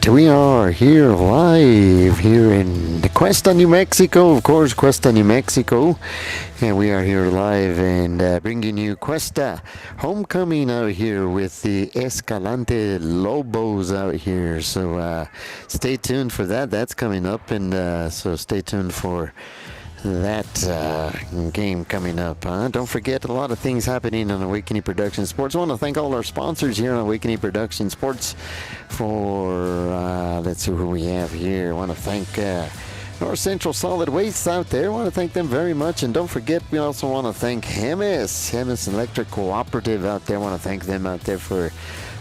We are here live here in Questa, New Mexico. Of course, Questa, New Mexico. And we are here live and bringing you Questa homecoming out here with the Escalante Lobos out here. So stay tuned for that. That's coming up. And so stay tuned for that game coming up. Don't forget, a lot of things happening on Awakening Production Sports. I want to thank all our sponsors here on Awakening Production Sports for, let's see who we have here. I want to thank North Central Solid Waste out there. I want to thank them very much. And don't forget, we also want to thank Hemis Electric Cooperative out there. I want to thank them out there for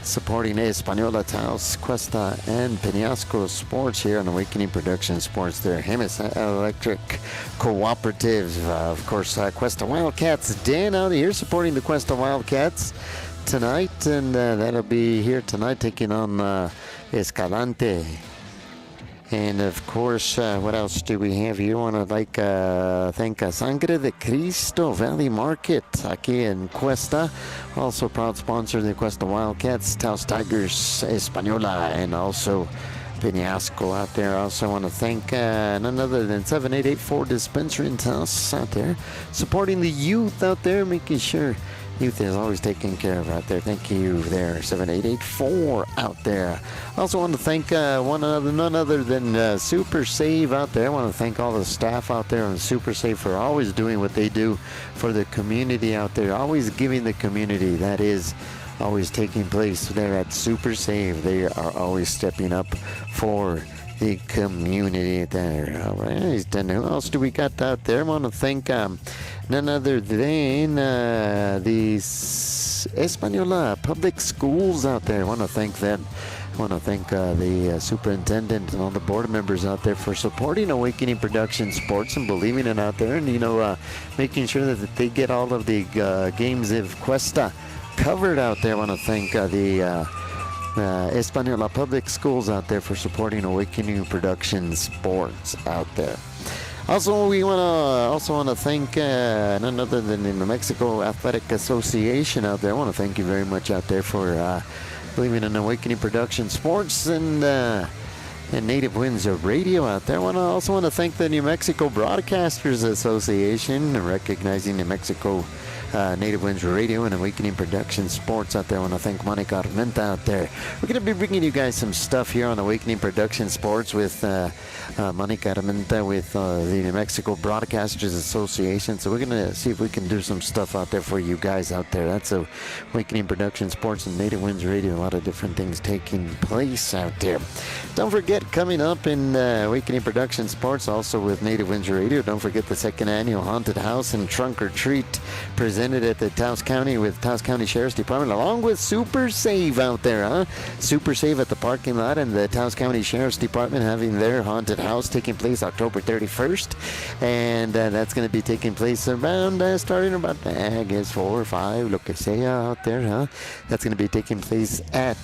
supporting Española, Taos, Questa, and Peñasco Sports here on Awakening Production Sports. There, Hemis Electric Cooperative, of course, Questa Wildcats. Dan out here supporting the Questa Wildcats tonight, and that'll be here tonight taking on Escalante. And of course, what else do we have here? I want to thank Sangre de Cristo Valley Market aquí in Questa. Also proud sponsor of the Questa Wildcats, Taos Tigers Española, and also Peñasco out there. Also want to thank none other than 7884 Dispensary in Taos out there, supporting the youth out there, making sure youth is always taken care of out there. Thank you there, 7884 out there. Also want to thank none other than Super Save out there. I want to thank all the staff out there on Super Save for always doing what they do for the community out there, always giving the community. That is always taking place there at Super Save. They are always stepping up for the community there. All right, then who else do we got out there? I want to thank none other than the Española public schools out there. I want to thank them. I want to thank the superintendent and all the board members out there for supporting Awakening Production Sports and believing it out there, and making sure that they get all of the games of Questa covered out there. I want to thank the Española Public Schools out there for supporting Awakening Production Sports out there. Also, we want to thank none other than the New Mexico Athletic Association out there. I want to thank you very much out there for believing in Awakening Production Sports and Native Winds Radio out there. I also want to thank the New Mexico Broadcasters Association, recognizing New Mexico Native Winds Radio and Awakening Production Sports out there. I want to thank Monica Armenta out there. We're going to be bringing you guys some stuff here on Awakening Production Sports with Monica Armenta with the New Mexico Broadcasters Association. So we're going to see if we can do some stuff out there for you guys out there. That's Awakening Production Sports and Native Winds Radio. A lot of different things taking place out there. Don't forget, coming up in Awakening Production Sports, also with Native Winds Radio, don't forget the second annual Haunted House and Trunk or Treat presented at the Taos County with Taos County Sheriff's Department, along with Super Save out there, Super Save at the parking lot, and the Taos County Sheriff's Department having their haunted house taking place October 31st, and that's going to be taking place around starting about I guess 4 or 5 lo que sea out there, That's going to be taking place at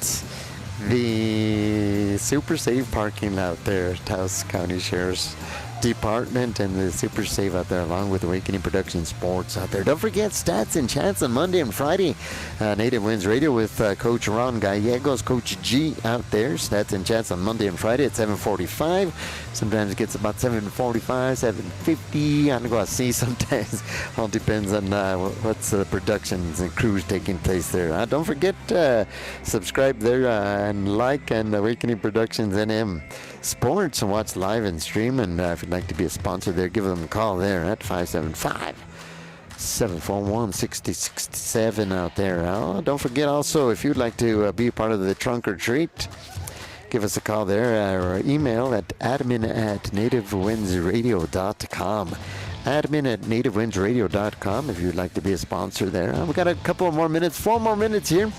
the Super Save parking lot there, Taos County Sheriff's Department, and the Super Save out there, along with Awakening Production Sports out there. Don't forget Stats and Chats on Monday and Friday. Native Winds Radio with Coach Ron Gallegos, Coach G out there. Stats and Chats on Monday and Friday at 7:45. Sometimes it gets about 7:45, 7:50. I'm going to see sometimes. All depends on what's the productions and crews taking place there. Don't forget subscribe there and like and Awakening Productions NM Sports and watch live and stream. And if you'd like to be a sponsor there, give them a call there at 575-741-6067 out there. Don't forget also, if you'd like to be a part of the Trunk or Treat, give us a call there or email at admin@nativewindsradio.com. admin@nativewindsradio.com if you'd like to be a sponsor there. We got a couple more minutes, 4 more minutes here.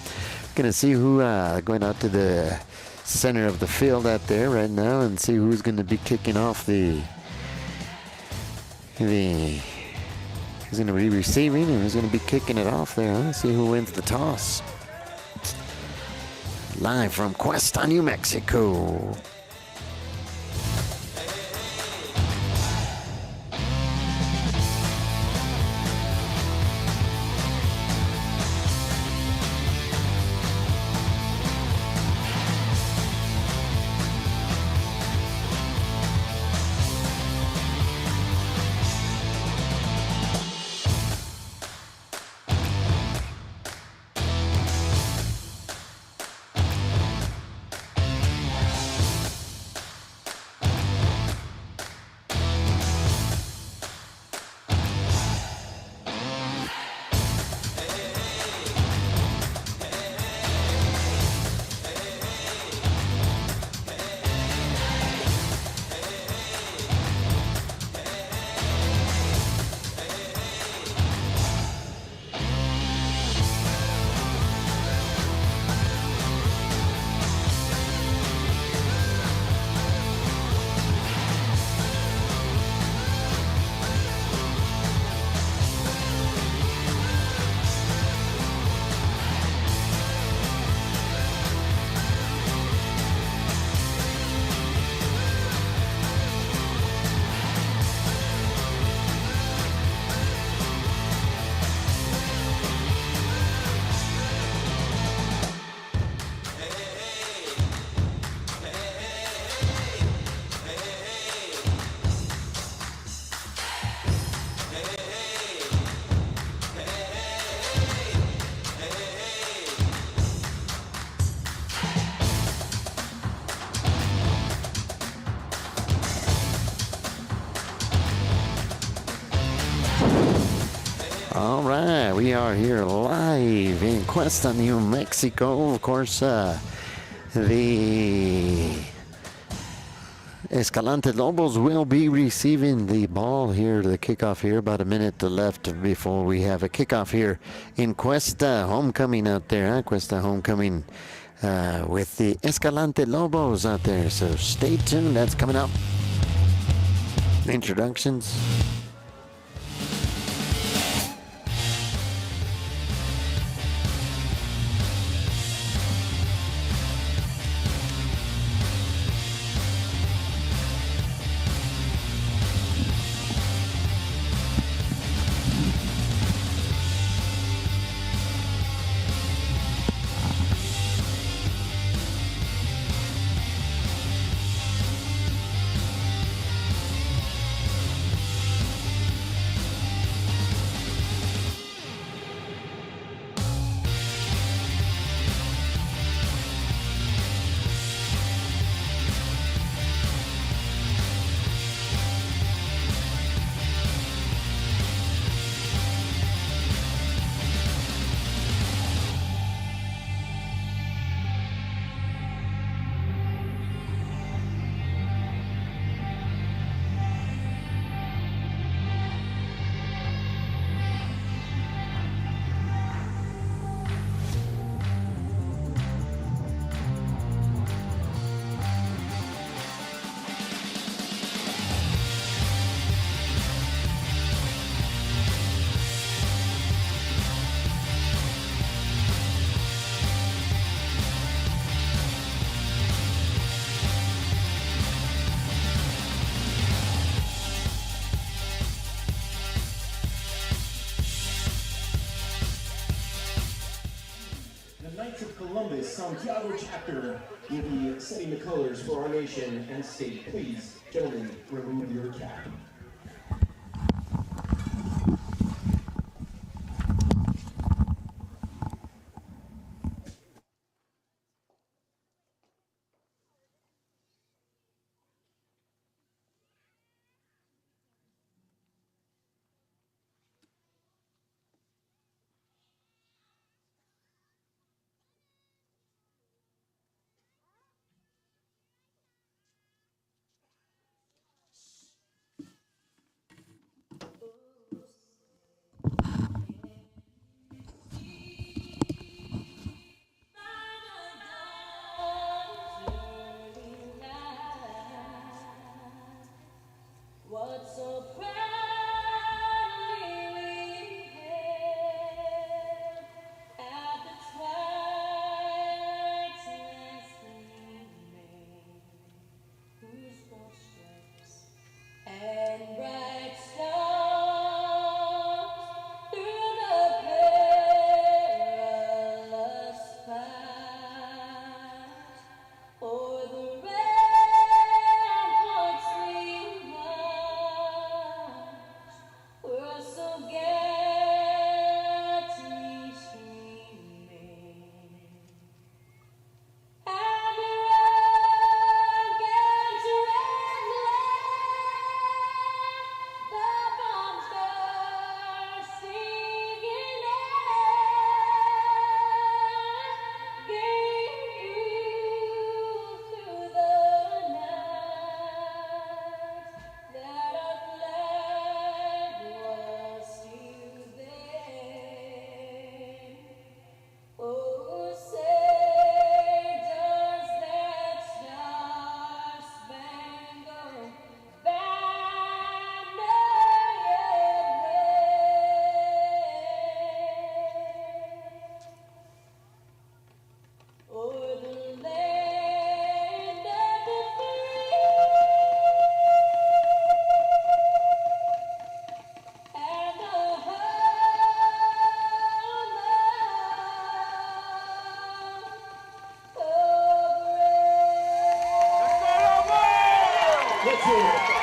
Gonna see who going out to the center of the field out there right now and see who's going to be kicking off who's going to be receiving and who's going to be kicking it off there. Let's see who wins the toss. Live from Questa, New Mexico. right, we are here live in Questa, New Mexico. Of course, the Escalante Lobos will be receiving the ball here, the kickoff here, about a minute left before we have a kickoff here in Questa. Homecoming out there, huh? Questa homecoming with the Escalante Lobos out there. So stay tuned, that's coming up. Introductions. Santiago chapter will be setting the colors for our nation and state. Please, gentlemen, remove your cap.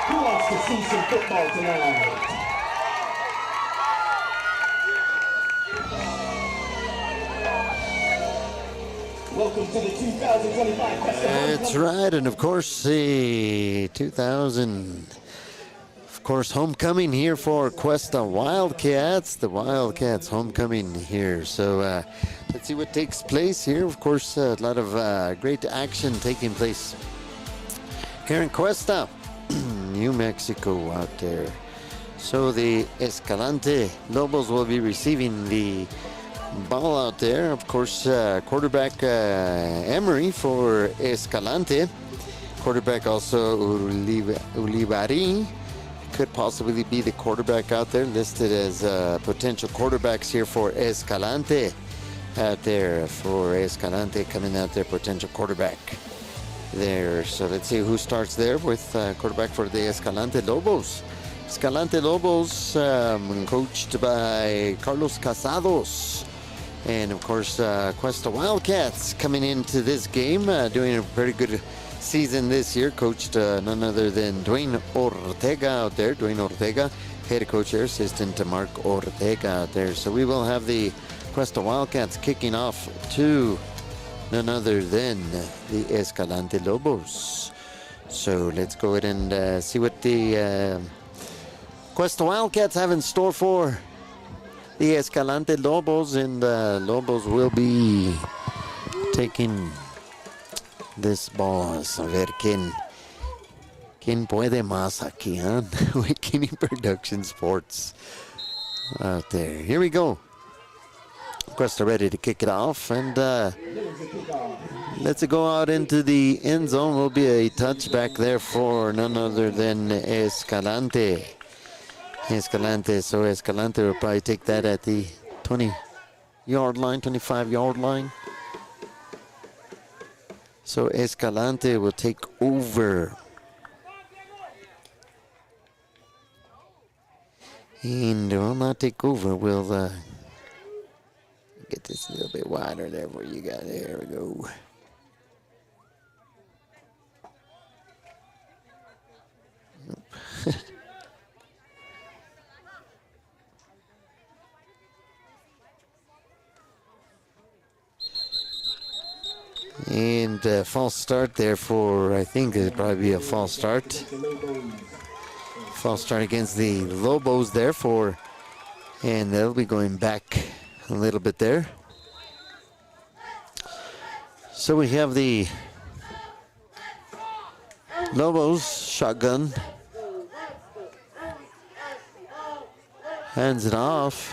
Who wants to see some football tonight? Welcome to the 2025 Festival. That's right, and of course the 2000 course, homecoming here for Questa Wildcats. The Wildcats homecoming here. So let's see what takes place here. Of course, a lot of great action taking place here in Questa, New Mexico out there. So the Escalante Lobos will be receiving the ball out there. Of course, quarterback Emery for Escalante. Quarterback also Ulibarri could possibly be the quarterback out there, listed as potential quarterbacks here for Escalante out there. For Escalante coming out there, potential quarterback there. So let's see who starts there with quarterback for the Escalante Lobos. Escalante Lobos, coached by Carlos Casados. And of course, Questa Wildcats coming into this game, doing a very good season this year. Coached none other than Dwayne Ortega out there. Dwayne Ortega, head coach there, assistant to Mark Ortega out there. So we will have the Questa Wildcats kicking off to none other than the Escalante Lobos. So let's go ahead and see what the Questa Wildcats have in store for the Escalante Lobos, and Lobos will be taking this ball. A ver quién puede más aquí, huh? Wikining Production Sports out there. Here we go. Questa ready to kick it off, and let's go out into the end zone. Will be a touchback there for none other than Escalante. So Escalante will probably take that at the 20-yard line, 25-yard line. So Escalante will take over. And will not take over. We'll get this a little bit wider there for you guys. There we go. Nope. And false start there for, I think it'd probably be a false start. False start against the Lobos there for, and they'll be going back a little bit there. So we have the Lobos shotgun. Hands it off.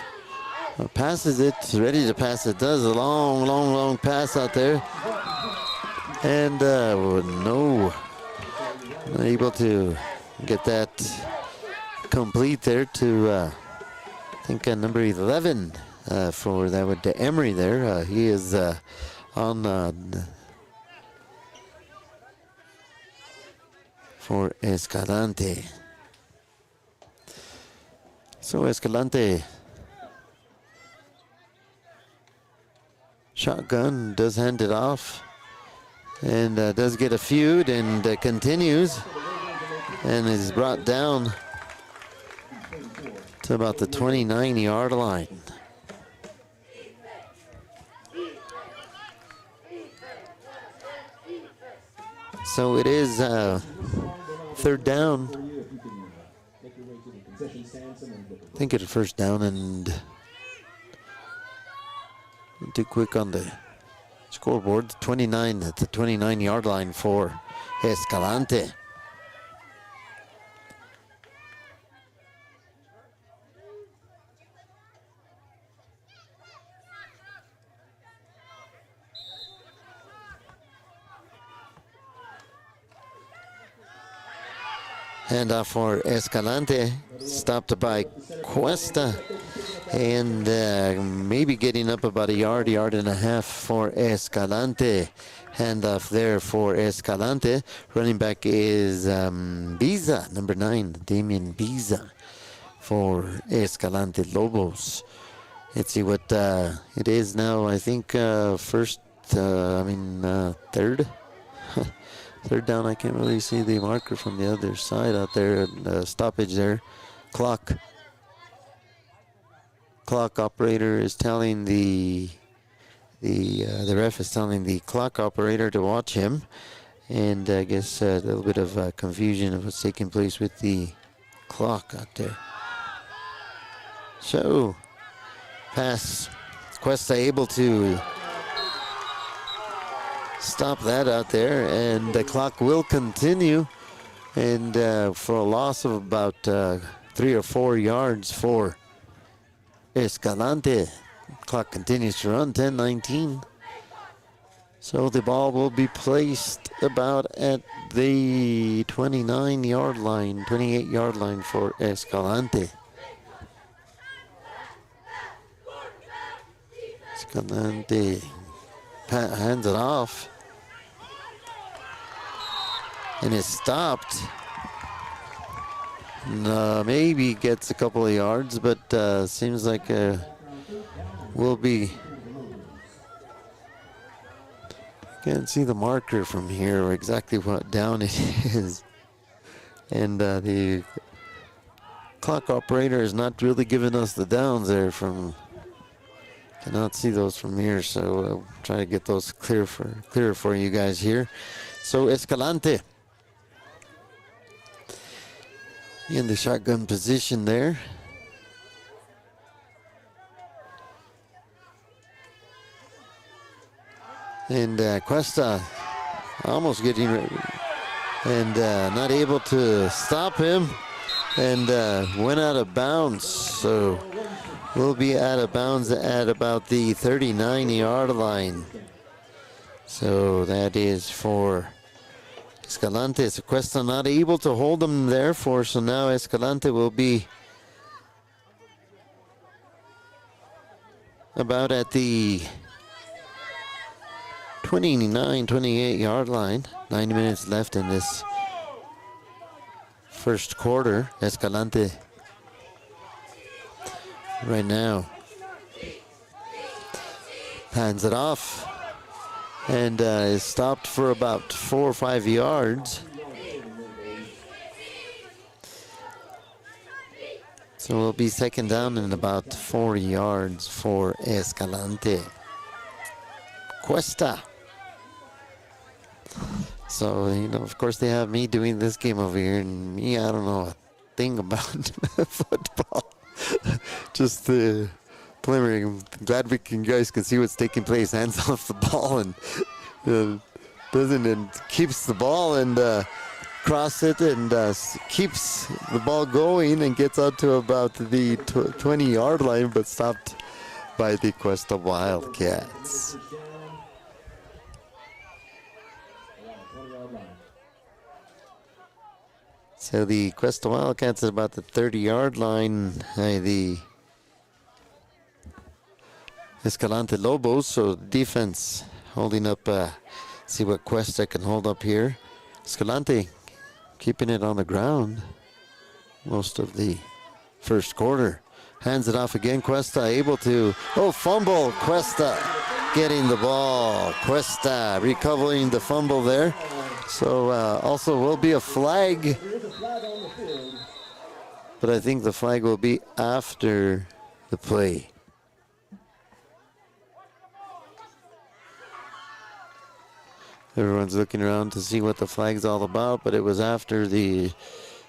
Passes it, ready to pass it. Does a long pass out there. And no, not able to get that complete there to, I think, number 11 for that with the Emery there. He is on for Escalante. So Escalante shotgun, does hand it off, and does get a feud, and continues, and is brought down to about the 29-yard line. So it is third down. I think it's first down, and too quick on the scoreboard. 29 at the 29-yard line for Escalante. Handoff for Escalante, stopped by Questa, and maybe getting up about a yard and a half for Escalante. Handoff there for Escalante. Running back is Biza, number 9, Damian Biza for Escalante Lobos. Let's see what it is now. I think third. Third down. I can't really see the marker from the other side out there. Stoppage there. Clock operator is telling the ref is telling the clock operator to watch him, and I guess a little bit of confusion of what's taking place with the clock out there. So, pass. Questa able to stop that out there, and the clock will continue. And for a loss of about 3 or 4 yards for Escalante. Clock continues to run, 10:19. So the ball will be placed about at the 29-yard line, 28-yard line for Escalante. Escalante hands it off. And it's stopped. Maybe gets a couple of yards, but seems like will be. Can't see the marker from here or exactly what down it is. And the clock operator is not really giving us the downs there from. Cannot see those from here, so I'll try to get those clearer for you guys here. So Escalante in the shotgun position there. And Questa almost getting ready and not able to stop him, and went out of bounds. So we'll be out of bounds at about the 39-yard line. So that is for Escalante. So Questa not able to hold him there for, so now Escalante will be about at the 29, 28-yard line. 90 minutes left in this first quarter. Escalante right now hands it off and is stopped for about 4 or 5 yards. So it'll be second down and about 4 yards for Escalante. Questa. So, you know, of course they have me doing this game over here, and me, I don't know a thing about football. Just playing. I'm glad you guys can see what's taking place. Hands off the ball and keeps the ball and cross it and keeps the ball going and gets out to about the 20-yard line, but stopped by the Questa Wildcats. So the Questa Wildcats is about the 30-yard line. The Escalante Lobos, so defense holding up. See what Questa can hold up here. Escalante keeping it on the ground most of the first quarter. Hands it off again. Questa able to, fumble. Questa getting the ball. Questa recovering the fumble there. So also will be a flag. But I think the flag will be after the play. Everyone's looking around to see what the flag's all about, but it was after the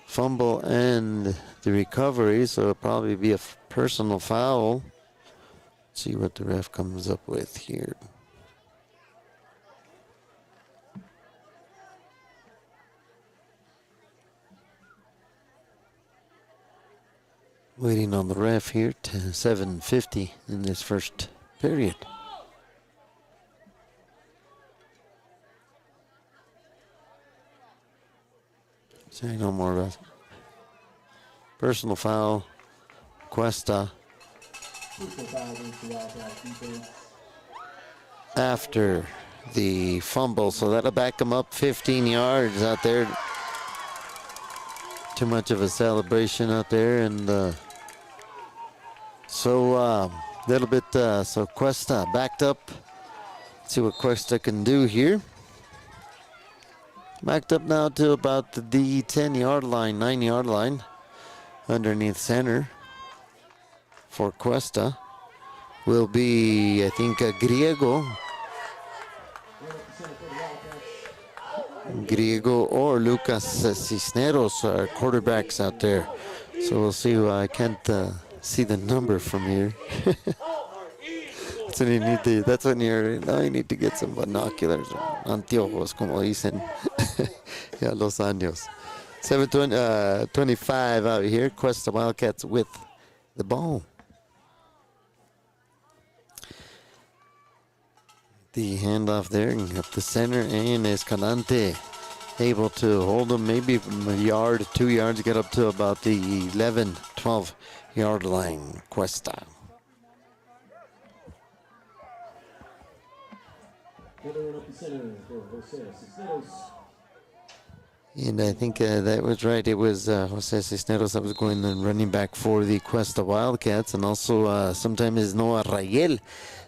fumble and the recovery, so it'll probably be a personal foul. Let's see what the ref comes up with here. Waiting on the ref here to 7:50 in this first period. Say no more about personal foul. Questa after the fumble, so that'll back him up 15 yards out there. Too much of a celebration out there, and so little bit. So Questa backed up. Let's see what Questa can do here. Backed up now to about the 10-yard line, 9-yard line, underneath center. For Questa will be, I think, Griego. Griego or Lucas Cisneros are quarterbacks out there. So we'll see. I can't see the number from here. So that's when you need to get some binoculars, anteojos, como dicen. Ya los años. 7:25 out here. Questa Wildcats with the ball. The handoff there up the center, and Escalante able to hold them maybe from a yard, 2 yards, get up to about the 11, 12 yard line. Questa. And I think that was right. It was Jose Cisneros that was going and running back for the Questa Wildcats, and also sometimes Noah Rayel,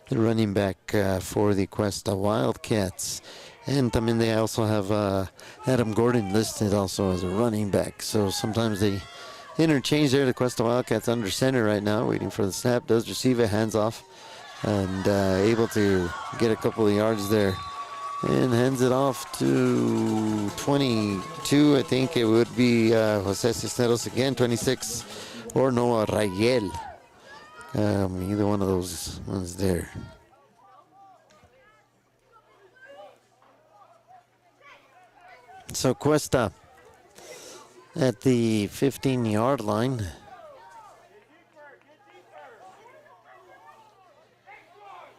the running back for the Questa Wildcats. And I mean, they also have Adam Gordon listed also as a running back. So sometimes they interchange there. The Questa Wildcats under center right now, waiting for the snap. Does receive it, hands off, and able to get a couple of yards there. And hands it off to 22. I think it would be Jose Cisneros again, 26, or Noah Rayel. Either one of those ones there. So Questa at the 15-yard line.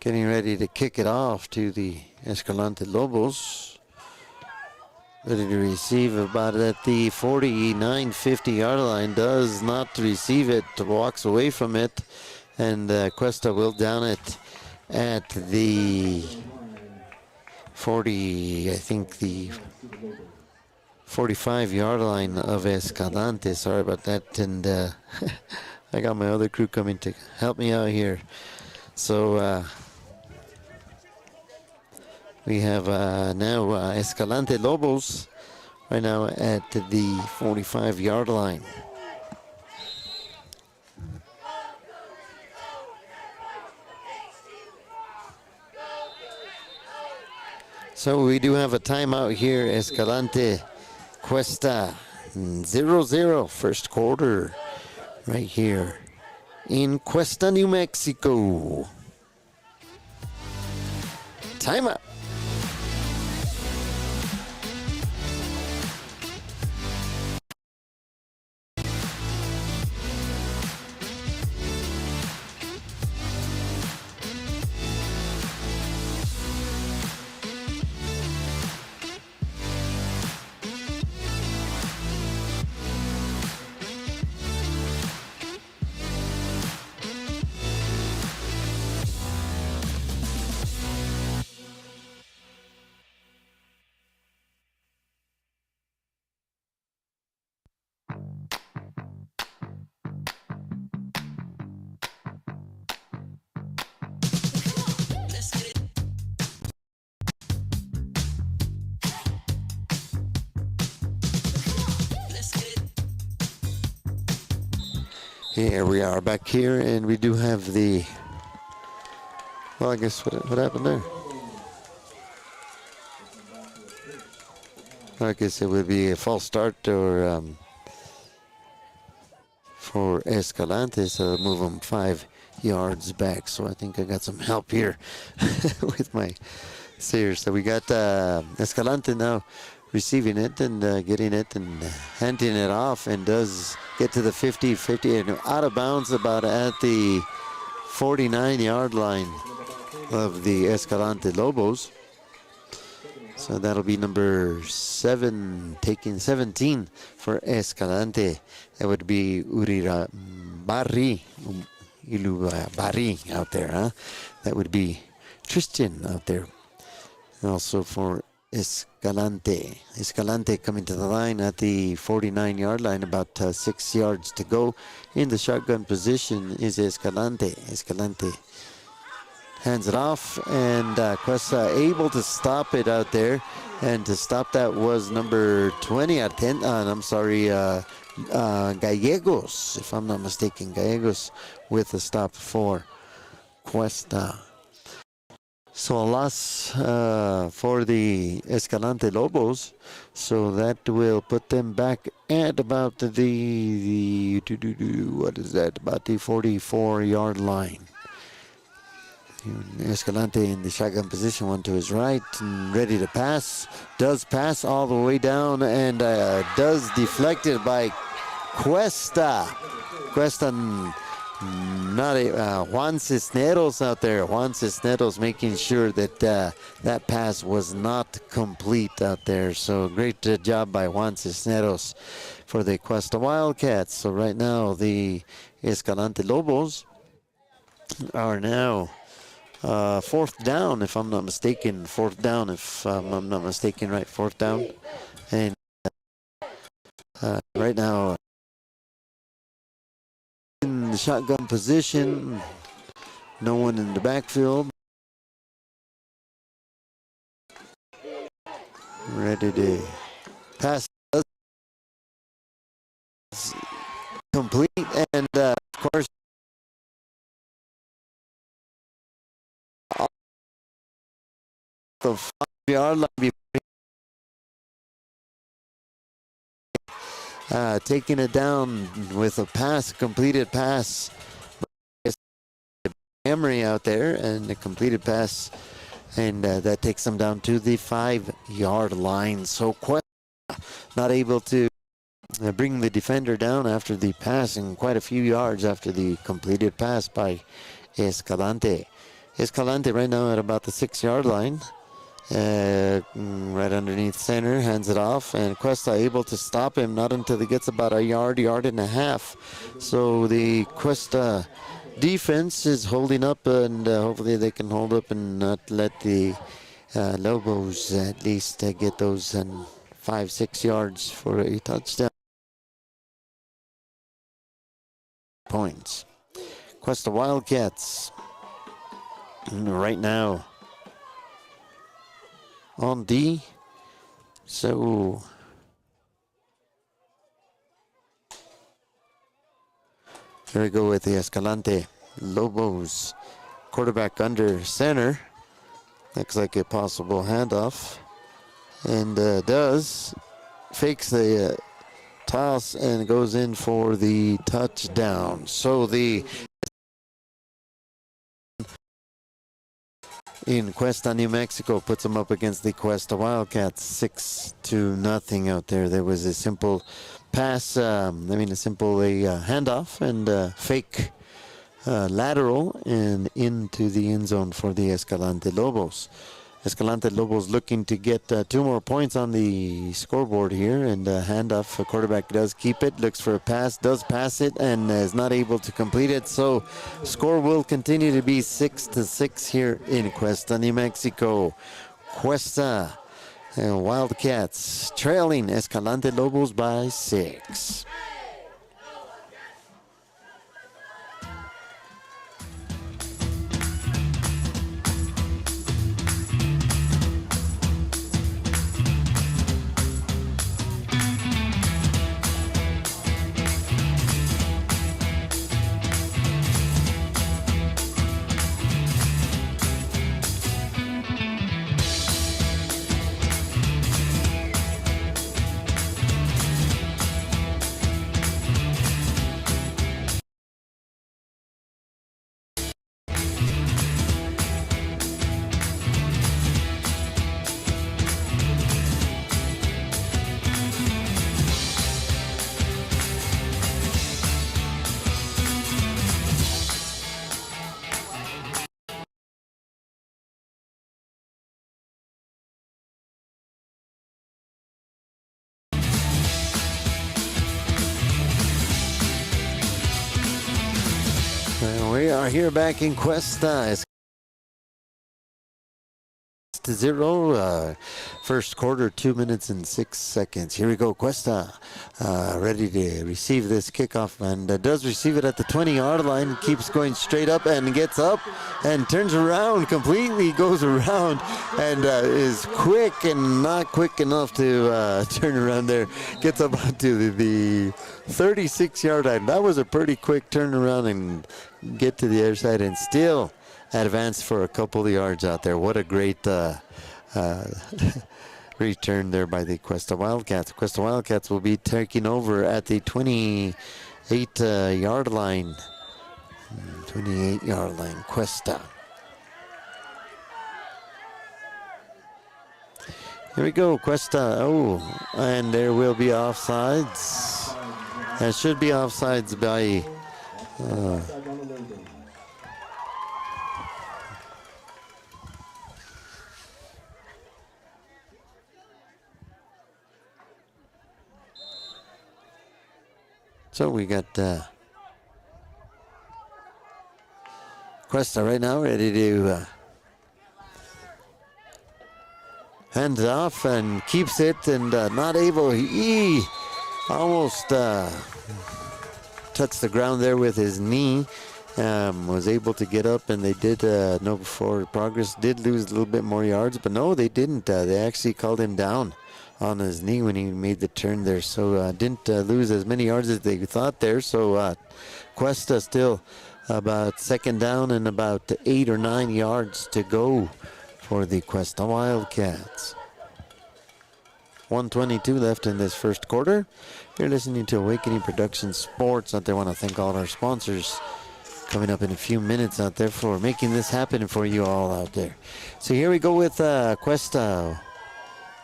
Getting ready to kick it off to the Escalante Lobos. Ready to receive about at the 49, 50-yard line. Does not receive it, walks away from it. And Questa will down it at the 40, I think the 45-yard line of Escalante. Sorry about that. And I got my other crew coming to help me out here. So we have now Escalante Lobos right now at the 45-yard line. So we do have a timeout here. Escalante, Questa, 0-0 first quarter right here in Questa, New Mexico. Timeout. Here we are back here, and we do have the, well, I guess what happened there? I guess it would be a false start or for Escalante, so move them 5 yards back. So I think I got some help here with my seers. So we got Escalante now receiving it and getting it and handing it off, and does get to the 50 and out of bounds about at the 49-yard line of the Escalante Lobos. So that'll be number 7, taking 17 for Escalante. That would be Barri out there, huh? That would be Tristan out there. And also for Escalante. Escalante coming to the line at the 49-yard line, about 6 yards to go. In the shotgun position is Escalante. Escalante hands it off, and Questa able to stop it out there. And to stop that was number 20 at 10. Gallegos, if I'm not mistaken. Gallegos with a stop for Questa. So a loss for the Escalante Lobos. So that will put them back at about the what is that? About the 44-yard line. Escalante in the shotgun position, one to his right, and ready to pass. Does pass all the way down and does deflected by Questa. Questa, not a Juan Cisneros out there. Juan Cisneros making sure that that pass was not complete out there. So great job by Juan Cisneros for the Questa Wildcats. So right now the Escalante Lobos are now fourth down, if I'm not mistaken. Fourth down, if I'm not mistaken, right? Fourth down. And right now in the shotgun position, no one in the backfield. Ready to pass. Complete, and of course, the 5-yard line, taking it down with a pass, completed pass. Emery out there, and a completed pass, and that takes them down to the 5-yard line. So Questa not able to bring the defender down after the pass, and quite a few yards after the completed pass by Escalante. Escalante right now at about the 6-yard line. Right underneath center, hands it off, and Questa able to stop him, not until he gets about a yard and a half. So the Questa defense is holding up, and hopefully they can hold up and not let the Lobos at least get those 5-6 yards for a touchdown. Points. Questa Wildcats right now on D. So here we go with the Escalante Lobos. Quarterback under center. Looks like a possible handoff. And fakes the toss and goes in for the touchdown. So the in Questa, New Mexico, puts them up against the Questa Wildcats, 6-0 out there. There was a simple pass, a simple handoff and fake lateral and into the end zone for the Escalante Lobos. Escalante Lobos looking to get 2 more points on the scoreboard here, and handoff. The quarterback does keep it, looks for a pass, does pass it, and is not able to complete it. So score will continue to be 6-6 here in Questa, New Mexico. Questa Wildcats trailing Escalante Lobos by 6. We are here back in Questa. It's 0. First quarter, 2 minutes and 6 seconds. Here we go, Questa ready to receive this kickoff, and does receive it at the 20-yard line. Keeps going straight up and gets up and turns around completely, goes around, and is quick and not quick enough to turn around there. Gets up onto the 36-yard line. That was a pretty quick turnaround and get to the other side, and still advanced for a couple of yards out there. What a great return there by the Questa Wildcats. Questa Wildcats will be taking over at the 28-yard line. 28-yard line, Questa. Here we go, Questa. Oh, and there will be offsides. That should be offsides by... So we got Questa right now ready to hands off and keeps it, and not able. He almost touched the ground there with his knee. Was able to get up, and they did no forward progress. Did lose a little bit more yards, but no, they didn't. They actually called him down on his knee when he made the turn there, so didn't lose as many yards as they thought there. So Questa still about second down and about 8 or 9 yards to go for the Questa Wildcats. 1:22 left in this first quarter. You're listening to Awakening Production Sports. Out there, I want to thank all of our sponsors coming up in a few minutes out there for making this happen for you all out there. So here we go with Questa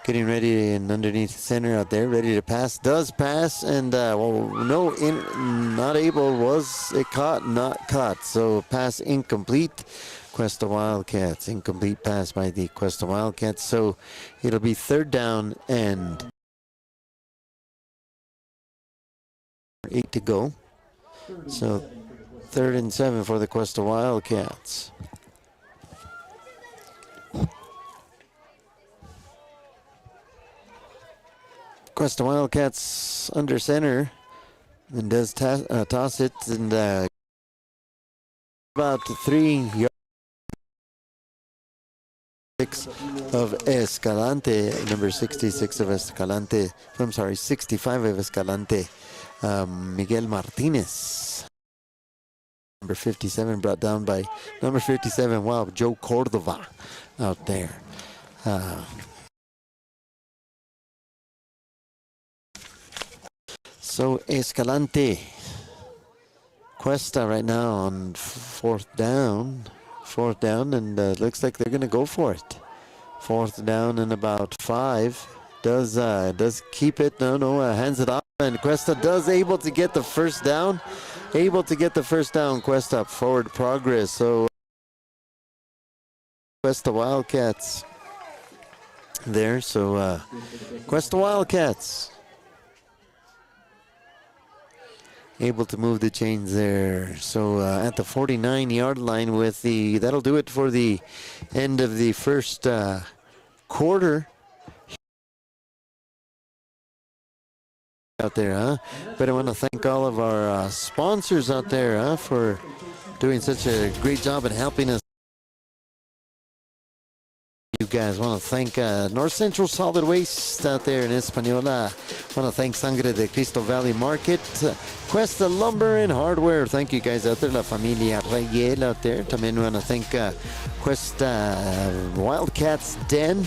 getting ready and underneath the center out there, ready to pass. Does pass, and not able. Was it caught? Not caught. So pass incomplete. Questa Wildcats, incomplete pass by the Questa Wildcats. So it'll be third down and 8 to go. So 3rd and 7 for the Questa Wildcats. Questa Wildcats under center and does toss it, and about 3 yards of Escalante, number 66 of Escalante, I'm sorry, 65 of Escalante, Miguel Martinez. Number 57 brought down by number 57, wow, Joe Cordova out there. So Escalante, Questa right now on fourth down, and looks like they're going to go for it. 4th down and about 5. Does keep it? No, hands it off, and Questa does able to get the first down. Questa forward progress. So Questa Wildcats there. So Questa Wildcats able to move the chains there. So at the 49-yard line with that'll do it for the end of the first quarter out there, huh? But I want to thank all of our sponsors out there, for doing such a great job in helping us. You guys want to thank North Central Solid Waste out there in Española. Want to thank Sangre de Cristo Valley Market, Questa Lumber and Hardware. Thank you guys out there, La Familia Rayel out there. También want to thank Questa Wildcats Den.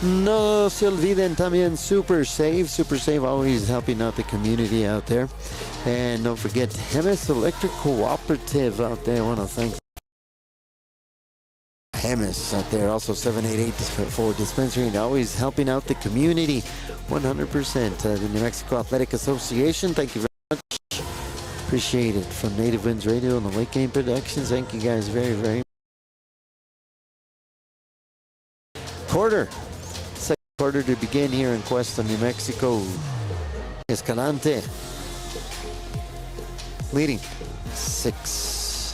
No se olviden también Super Save always helping out the community out there. And don't forget Hemis Electric Cooperative out there. I want to thank Hemis out there, also 788 for dispensary, and always helping out the community 100%. The New Mexico Athletic Association, thank you very much. Appreciate it. From Native Winds Radio and Awakening Productions, thank you guys very, very much. Second quarter to begin here in Questa, New Mexico. Escalante leading 6-0.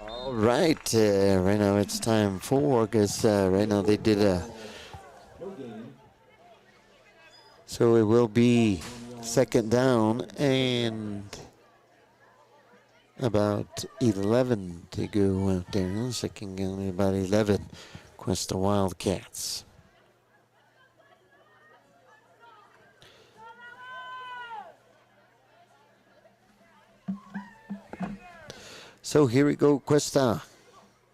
All right, right now it's time for, because right now they did a, so it will be second down and about 11 to go out there. Second down, about 11. Questa Wildcats. So here we go, Questa.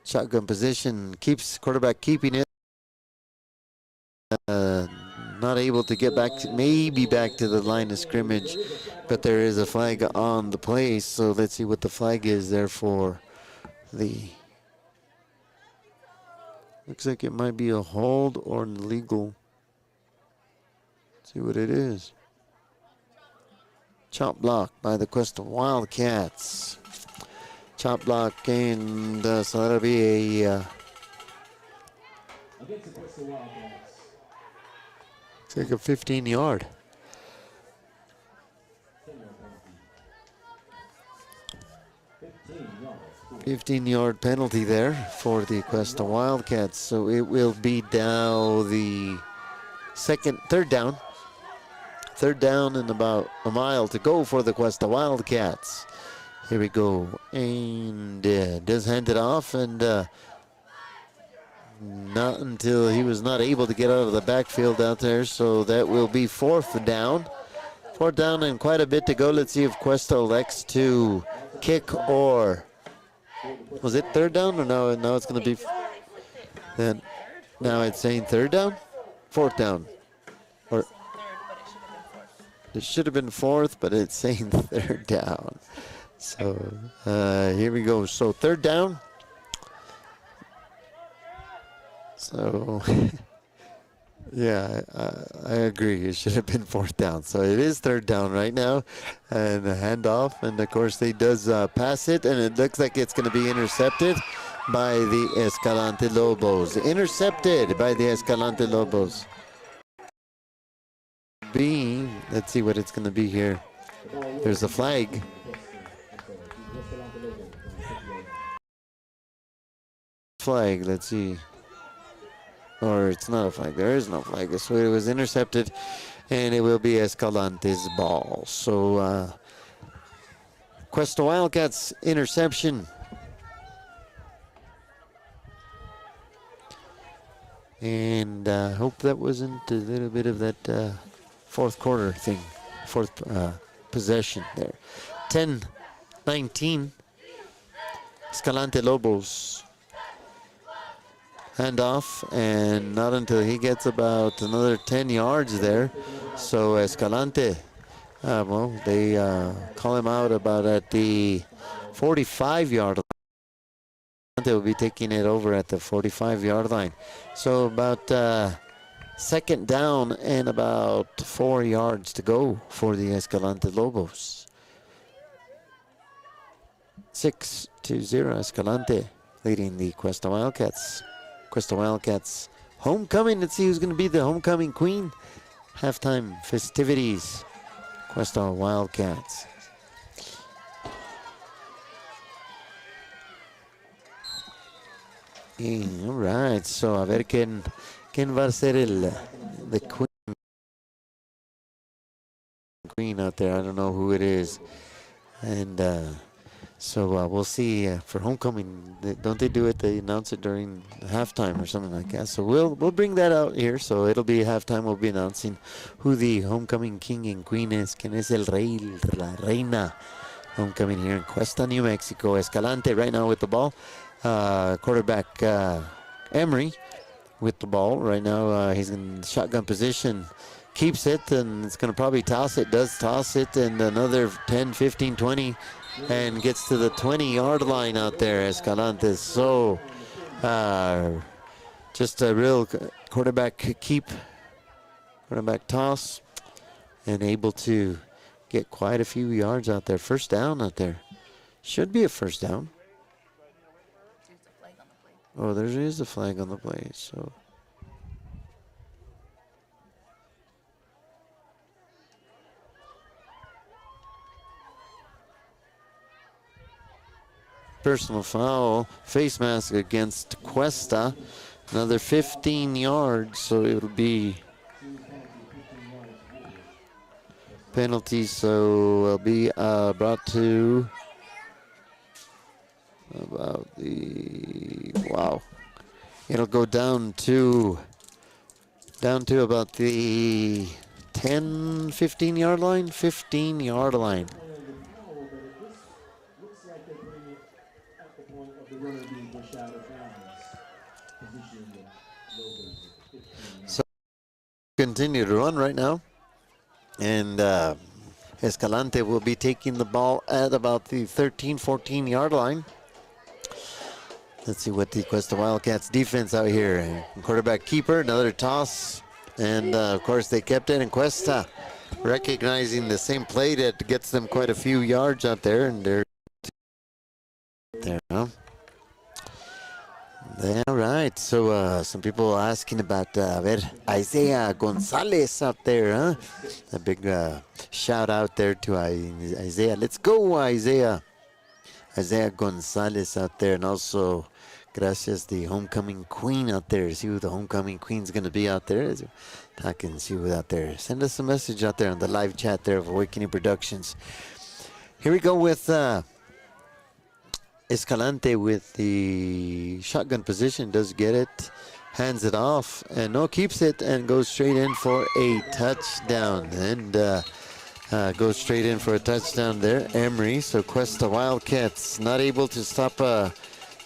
Shotgun position, keeps quarterback keeping it. Not able to get back, maybe back to the line of scrimmage, but there is a flag on the play. So let's see what the flag is there for the. Looks like it might be a hold or an illegal. Let's see what it is. Chop block by the Questa Wildcats. Chop block, and so that'll be a. Against the Questa Wildcats. It's like a 15-yard. 15-yard penalty there for the Questa Wildcats. So it will be now the third down. Third down and about a mile to go for the Questa Wildcats. Here we go. And does hand it off, and not until he was not able to get out of the backfield out there. So that will be fourth down. Fourth down and quite a bit to go. Let's see if Questa elects to kick or. Was it third down or no? Now it's going to be. Then now it's saying third down, fourth down, or it should have been fourth, but it's saying third down. So here we go. So third down. So yeah, I agree. It should have been fourth down. So it is third down right now, and a handoff, and of course they does pass it, and it looks like it's going to be intercepted by the Escalante Lobos. Intercepted by the Escalante Lobos. Let's see what it's going to be here. There's a flag. Flag. Let's see. Or it's not a flag. There is no flag. So it was intercepted, and it will be Escalante's ball. So Questa Wildcats interception. And hope that wasn't a little bit of that fourth quarter thing. Fourth possession there. 10-19. Escalante Lobos. Handoff, and not until he gets about another 10 yards there. So Escalante, well, they call him out about at the 45-yard line. Escalante will be taking it over at the 45-yard line. So about second down and about 4 yards to go for the Escalante Lobos. 6-0 Escalante leading the Questa Wildcats. Questa Wildcats homecoming. Let's see who's going to be the homecoming queen. Halftime festivities. Questa Wildcats. All right, so a ver quién va a ser the queen out there. I don't know who it is. And so we'll see for homecoming. Don't they do it? They announce it during halftime or something like that. So we'll bring that out here. So it'll be halftime. We'll be announcing who the homecoming king and queen is. Quien es el rey, la reina. Homecoming here in Questa, New Mexico. Escalante right now with the ball. Quarterback Emery with the ball right now. He's in shotgun position. Keeps it, and it's going to probably toss it. Does toss it, and another 10, 15, 20. And gets to the 20-yard line out there, Escalante. So just a real quarterback keep, quarterback toss, and able to get quite a few yards out there. First down out there. Should be a first down. Oh, there is a flag on the play. So Personal foul, face mask against Questa. Another 15 yards, so it'll be penalty, so it'll be brought to about the, wow. It'll go down to about the 10, 15 yard line, 15 yard line. So continue to run right now, and Escalante will be taking the ball at about the 13, 14 yard line. Let's see what the Questa Wildcats defense out here. Quarterback keeper, another toss, and of course they kept it, and Questa recognizing the same play that gets them quite a few yards out there, and they're there. All right, so some people asking about Isaiah Gonzalez out there, huh? A big shout out there to Isaiah. Let's go, Isaiah. Isaiah Gonzalez out there, and also gracias, the homecoming queen out there. See who the homecoming queen's going to be out there. Talking, see who out there. Send us a message out there on the live chat there of Awakening Productions. Here we go with Escalante with the shotgun position. Does get it, hands it off, and no, keeps it and goes straight in for a touchdown. And goes straight in for a touchdown there, Emery. So Questa Wildcats not able to stop,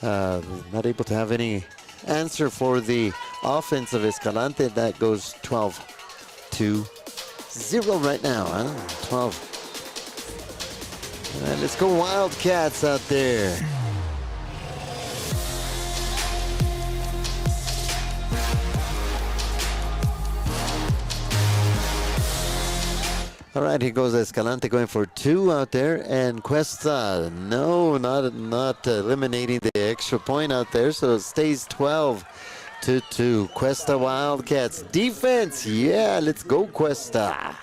not able to have any answer for the offense of Escalante. That goes 12-0 right now, huh? 12. All right, let's go Wildcats out there. All right, here goes Escalante going for two out there, and Questa, no, not eliminating the extra point out there, so it stays 12-2. Questa Wildcats defense, yeah, let's go Questa.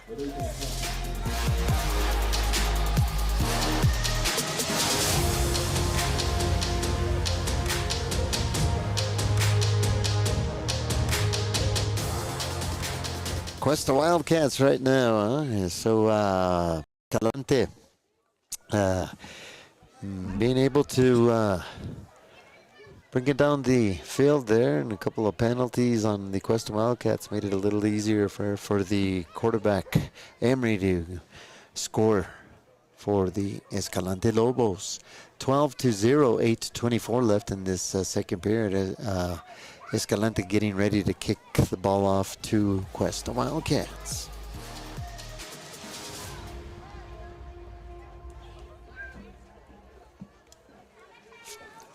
Questa Wildcats right now, huh? So Escalante being able to bring it down the field there, and a couple of penalties on the Questa Wildcats made it a little easier for the quarterback Emery to score for the Escalante Lobos. 12-0, 8:24 left in this second period. Escalante getting ready to kick the ball off to Questa Wildcats.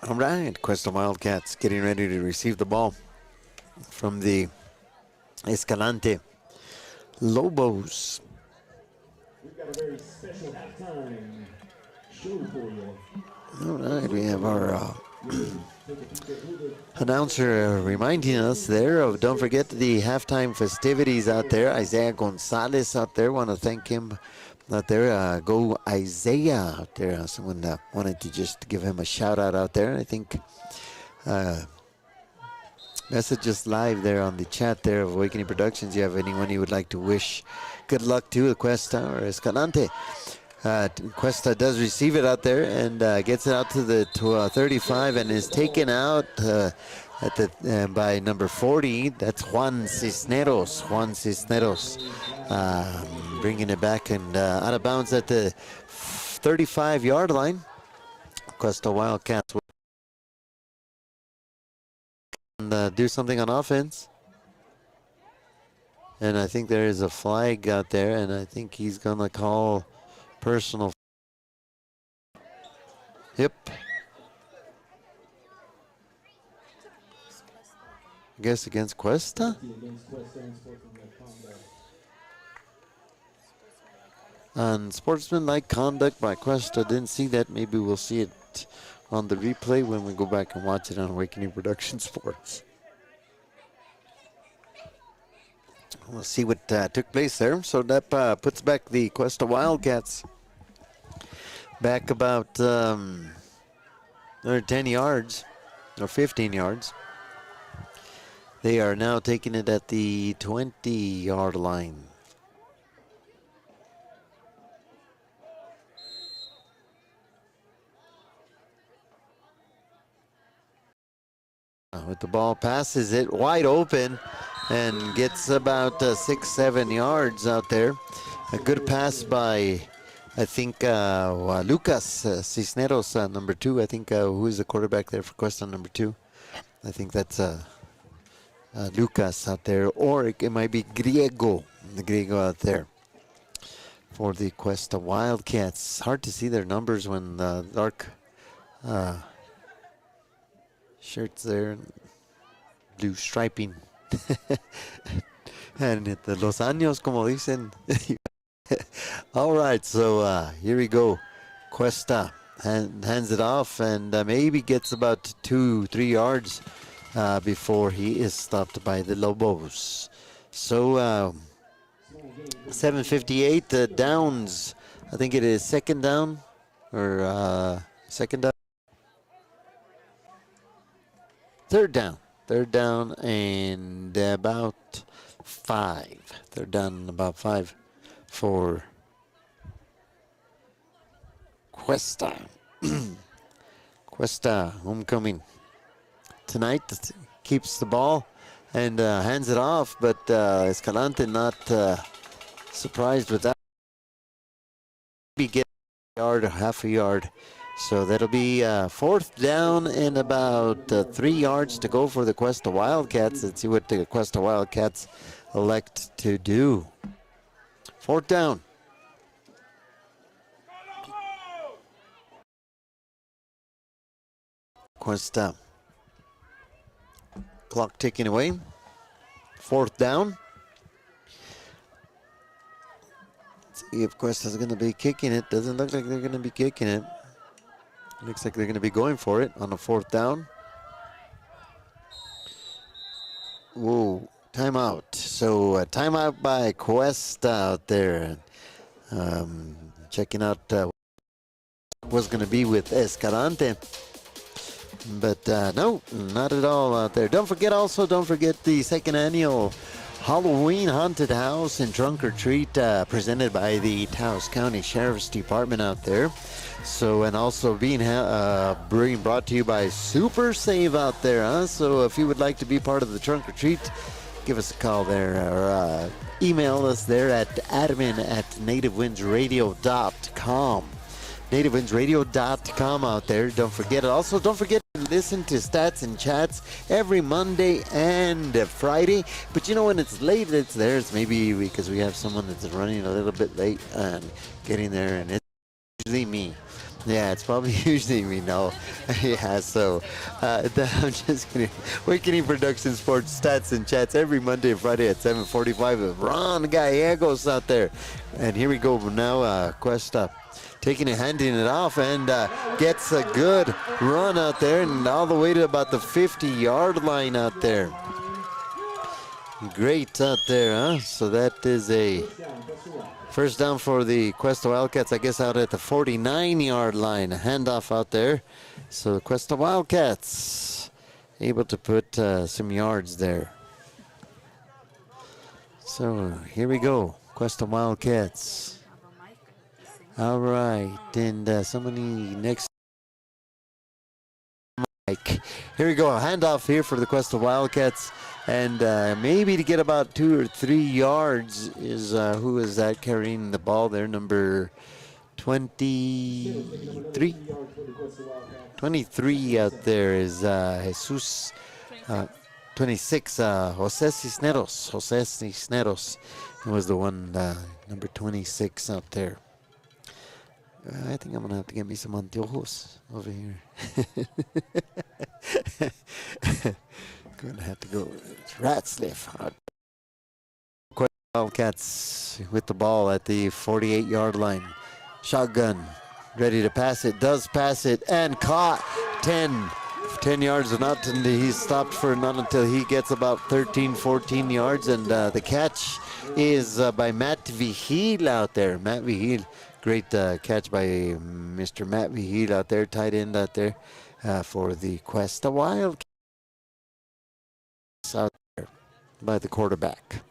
All right, Questa Wildcats getting ready to receive the ball from the Escalante Lobos. We've got a very special halftime show for you. All right, we have our announcer reminding us there of, don't forget the halftime festivities out there. Isaiah Gonzalez out there, want to thank him out there. Go Isaiah out there. Someone wanted to just give him a shout out there. I think messages live there on the chat there of Awakening Productions. You have anyone you would like to wish good luck to, Questa or Escalante? Questa does receive it out there and gets it out to the 35 and is taken out by number 40. That's Juan Cisneros. Bringing it back and out of bounds at the 35-yard line. Questa Wildcats will do something on offense. And I think there is a flag out there, and I think he's going to call personal. Yep. I guess against Questa? Unsportsmanlike conduct by Questa. Didn't see that. Maybe we'll see it on the replay when we go back and watch it on Awakening Production Sports. We'll see what took place there. So that puts back the Questa Wildcats back about Another 10 yards or 15 yards. They are now taking it at the 20-yard line. With the ball, passes it wide open and gets about 6-7 yards out there. A good pass by, I think, Lucas Cisneros, number 2. I think who is the quarterback there for Questa, number 2? I think that's Lucas out there, or it might be Griego, the Griego out there for the Questa Wildcats. Hard to see their numbers when the dark shirts there, blue striping. And the Los Años, como dicen. All right, so here we go. Questa hands it off and maybe gets about 2-3 yards before he is stopped by the Lobos. So 7:58 downs. I think it is second down or second down. Third down and about 5. Third down and about 5 for Questa. Questa homecoming tonight, keeps the ball and hands it off, but Escalante not surprised with that. Maybe get a yard or half a yard. So that'll be fourth down and about 3 yards to go for the Questa Wildcats. Let's see what the Questa Wildcats elect to do. Fourth down. Questa. Clock ticking away. Fourth down. Let's see if Questa's going to be kicking it. Doesn't look like they're going to be kicking it. Looks like they're going to be going for it on the fourth down. Whoa, timeout. So timeout by Questa out there. Checking out what's going to be with Escalante. But no, not at all out there. Don't forget the second annual Halloween Haunted House and Trunk or Treat presented by the Taos County Sheriff's Department out there. So, and also being brought to you by Super Save out there, huh? So if you would like to be part of the Trunk or Treat, give us a call there or email us there at admin@nativewindsradio.com. nativewindsradio.com out there. Don't forget it. Also, don't forget to listen to Stats and Chats every Monday and Friday. But you know, when it's late, it's there. It's maybe because we have someone that's running a little bit late and getting there, and it's usually me. Yeah, it's probably usually me. No, yeah. So I'm just kidding. We're Kidding Production Sports Stats and Chats every Monday and Friday at 7:45 with Ron Gallegos out there. And here we go now. Questa taking it, handing it off, and gets a good run out there, and all the way to about the 50-yard line out there. Great out there, huh? So that is a first down for the Questa Wildcats, I guess, out at the 49-yard line. A handoff out there. So the Questa Wildcats able to put some yards there. So here we go, Questa Wildcats. All right, and somebody next mic. Here we go, a handoff here for the Questa Wildcats, and maybe to get about 2 or 3 yards is who is that carrying the ball there? Number 23. 23 out there is Jesus. 26, Jose Cisneros. Jose Cisneros was the one, number 26 out there. I think I'm going to have to get me some anteojos over here. Going to have to go Ratzliff. Wildcats with the ball at the 48-yard line. Shotgun, ready to pass it, does pass it, and caught. 10 yards or not, and he's stopped for not until he gets about 13-14 yards, and the catch is by Matt Vigil out there. Matt Vigil, great catch by Mr. Matt Vigil out there, tight end out there. for the Questa Wildcats out there by the quarterback.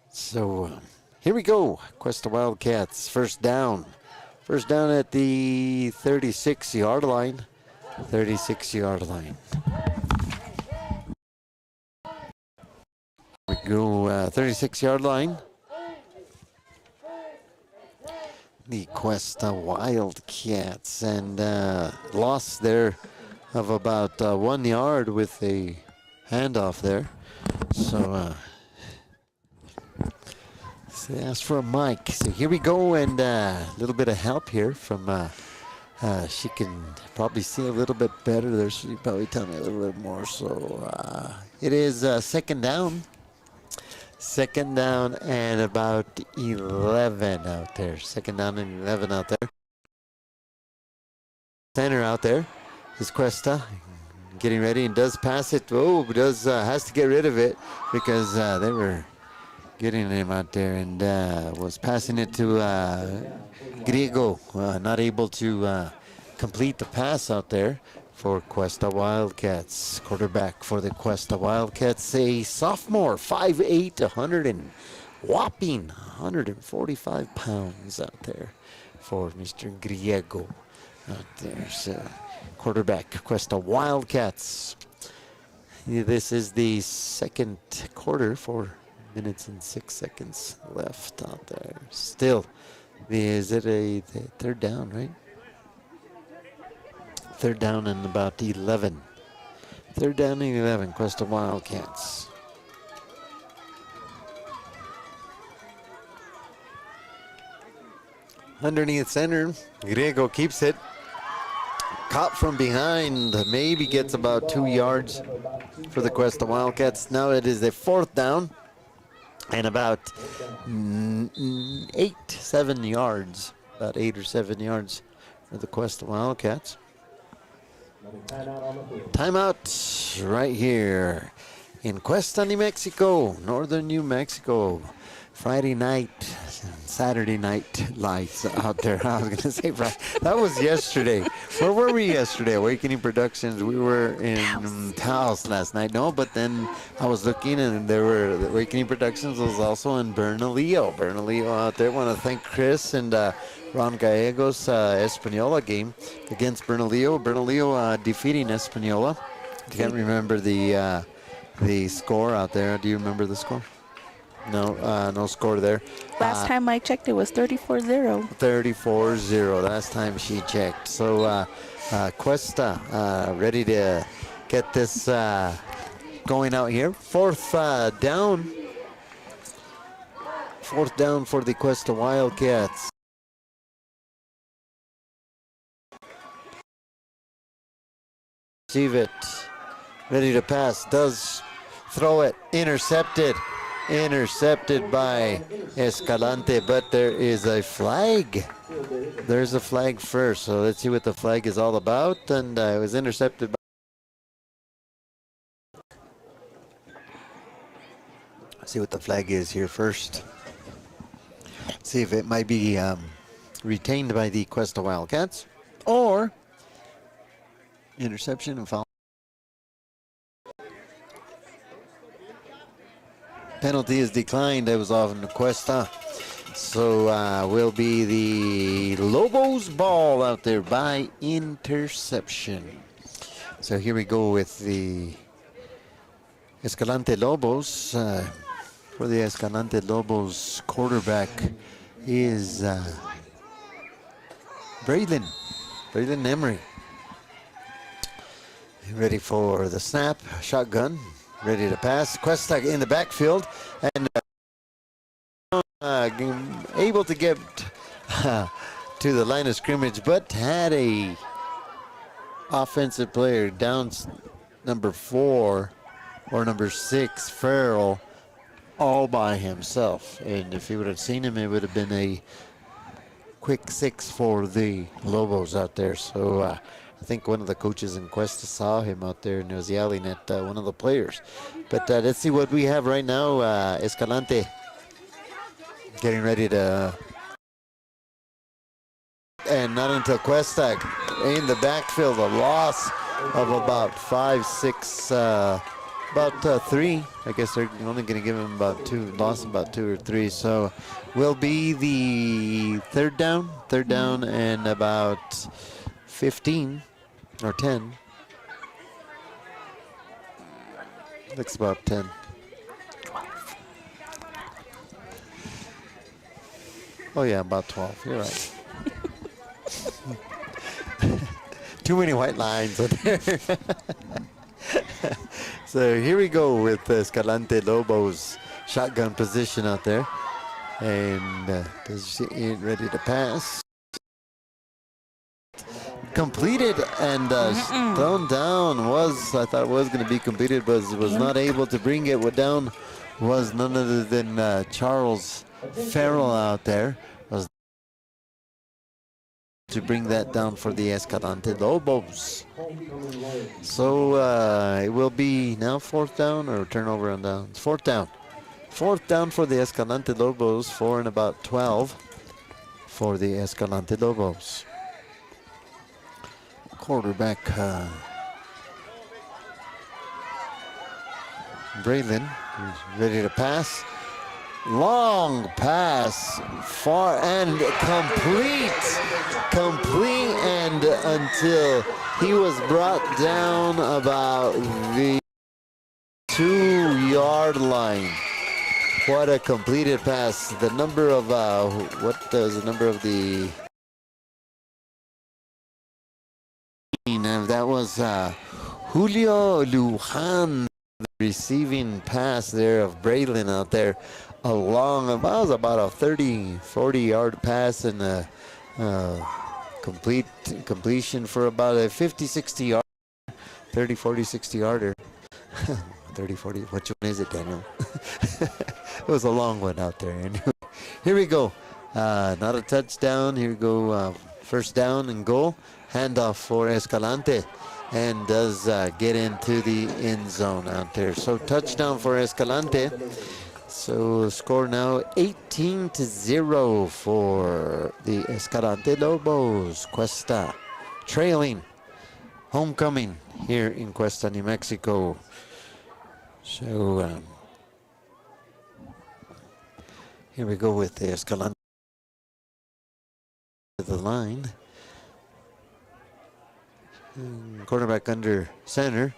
So here we go. Questa Wildcats, first down. First down at the 36-yard line. 36-yard line. We go 36-yard line. The Questa Wildcats, and loss there of about 1 yard with a handoff there. So they asked for a mic. So here we go, and a little bit of help here from, she can probably see a little bit better there. So you probably tell me a little bit more. So it is second down. Second down and about 11 out there. Second down and 11 out there. Center out there is Questa, getting ready and does pass it. Oh, has to get rid of it because they were getting him out there, and was passing it to Griego, not able to complete the pass out there for Questa Wildcats. Quarterback for the Questa Wildcats, a sophomore, 5'8", whopping 145 pounds out there for Mr. Griego out there. So quarterback, Questa Wildcats. This is the second quarter, 4 minutes and 6 seconds left out there. Still, is it a third down, right? Third down and about 11. Third down and 11, Questa Wildcats. Underneath center, Griego keeps it. Caught from behind, maybe gets about 2 yards for the Questa Wildcats. Now it is a fourth down and about 7 yards. About 8 or 7 yards for the Questa Wildcats. Timeout right here in Questa, New Mexico, northern New Mexico. Friday night, Saturday night lights out there. I was going to say Friday. That was yesterday. Where were we yesterday? Awakening Productions. We were in Taos last night. No, but then I was looking, and there were Awakening Productions was also in Bernalillo. Bernalillo out there. Want to thank Chris and Ron Gallegos Española game against Bernalillo. Bernalillo defeating Española. I can't remember the score out there. Do you remember the score? No, no score there. Last time I checked, it was 34-0. 34-0. Last time she checked. So Questa ready to get this going out here. Fourth down. Fourth down for the Questa Wildcats. Receive it. Ready to pass. Does throw it. Intercepted. Intercepted by Escalante, but there is a flag. There's a flag first, so let's see what the flag is all about. And it was intercepted by... See what the flag is here first. See if it might be retained by the Questa Wildcats or interception and foul. Penalty is declined. That was off in Questa. So will be the Lobos ball out there by interception. So here we go with the Escalante Lobos. For the Escalante Lobos, quarterback is Braylon Emery. Ready for the snap, shotgun. Ready to pass. Questa in the backfield and able to get to the line of scrimmage, but had a offensive player down, number 4 or number 6, Farrell, all by himself. And if you would have seen him, it would have been a quick 6 for the Lobos out there. So I think one of the coaches in Questa saw him out there and was yelling at one of the players. But let's see what we have right now. Escalante getting ready to and not until Questa in the backfield, a loss of about 5, 6, about 3. I guess they're only going to give him about 2, lost about 2 or 3. So will be the third down and about 15 or 10. Looks about 10. Oh yeah, about 12. You're right. Too many white lines out there. So here we go with Escalante Lobos shotgun position out there, and ready to pass. Completed and thrown down I thought it was going to be completed, but was not able to bring it. What down was none other than Charles Farrell out there. Was to bring that down for the Escalante Lobos. So it will be now 4th down or turnover on downs. 4th down. 4th down for the Escalante Lobos, 4 and about 12 for the Escalante Lobos. Quarterback Braylon is ready to pass. Long pass, far and complete, and until he was brought down about the 2-yard line. What a completed pass. The number of, what is the number of the, that was Julio Lujan, the receiving pass there of Braylon out there. About a 40-yard pass and a completion for about a 50-60 yard, 30, 40, 60 yarder. 30, 40, which one is it, Daniel? It was a long one out there. Anyway, here we go. Not a touchdown. Here we go. 1st down and goal. Handoff for Escalante, and does get into the end zone out there. So touchdown for Escalante. So score now 18-0 for the Escalante Lobos. Questa trailing. Homecoming here in Questa, New Mexico. So here we go with the Escalante to the line. And quarterback under center.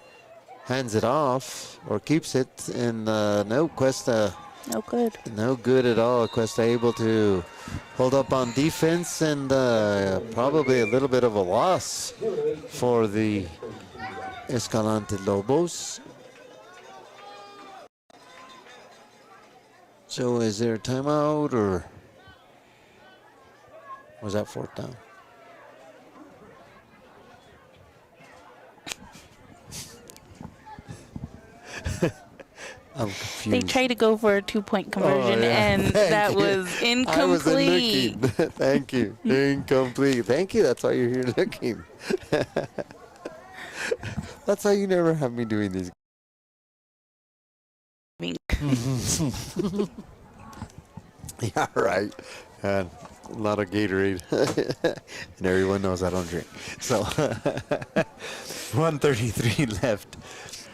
Hands it off or keeps it, and no, Questa. No good. No good at all. Questa able to hold up on defense, and probably a little bit of a loss for the Escalante Lobos. So is there a timeout, or was that 4th down? I'm confused. They tried to go for a 2-point conversion, and that was incomplete. Thank you. Incomplete. Thank you. That's why you're here looking. That's why you never have me doing these. Yeah, right. And a lot of Gatorade. And everyone knows I don't drink. So 1:33 left.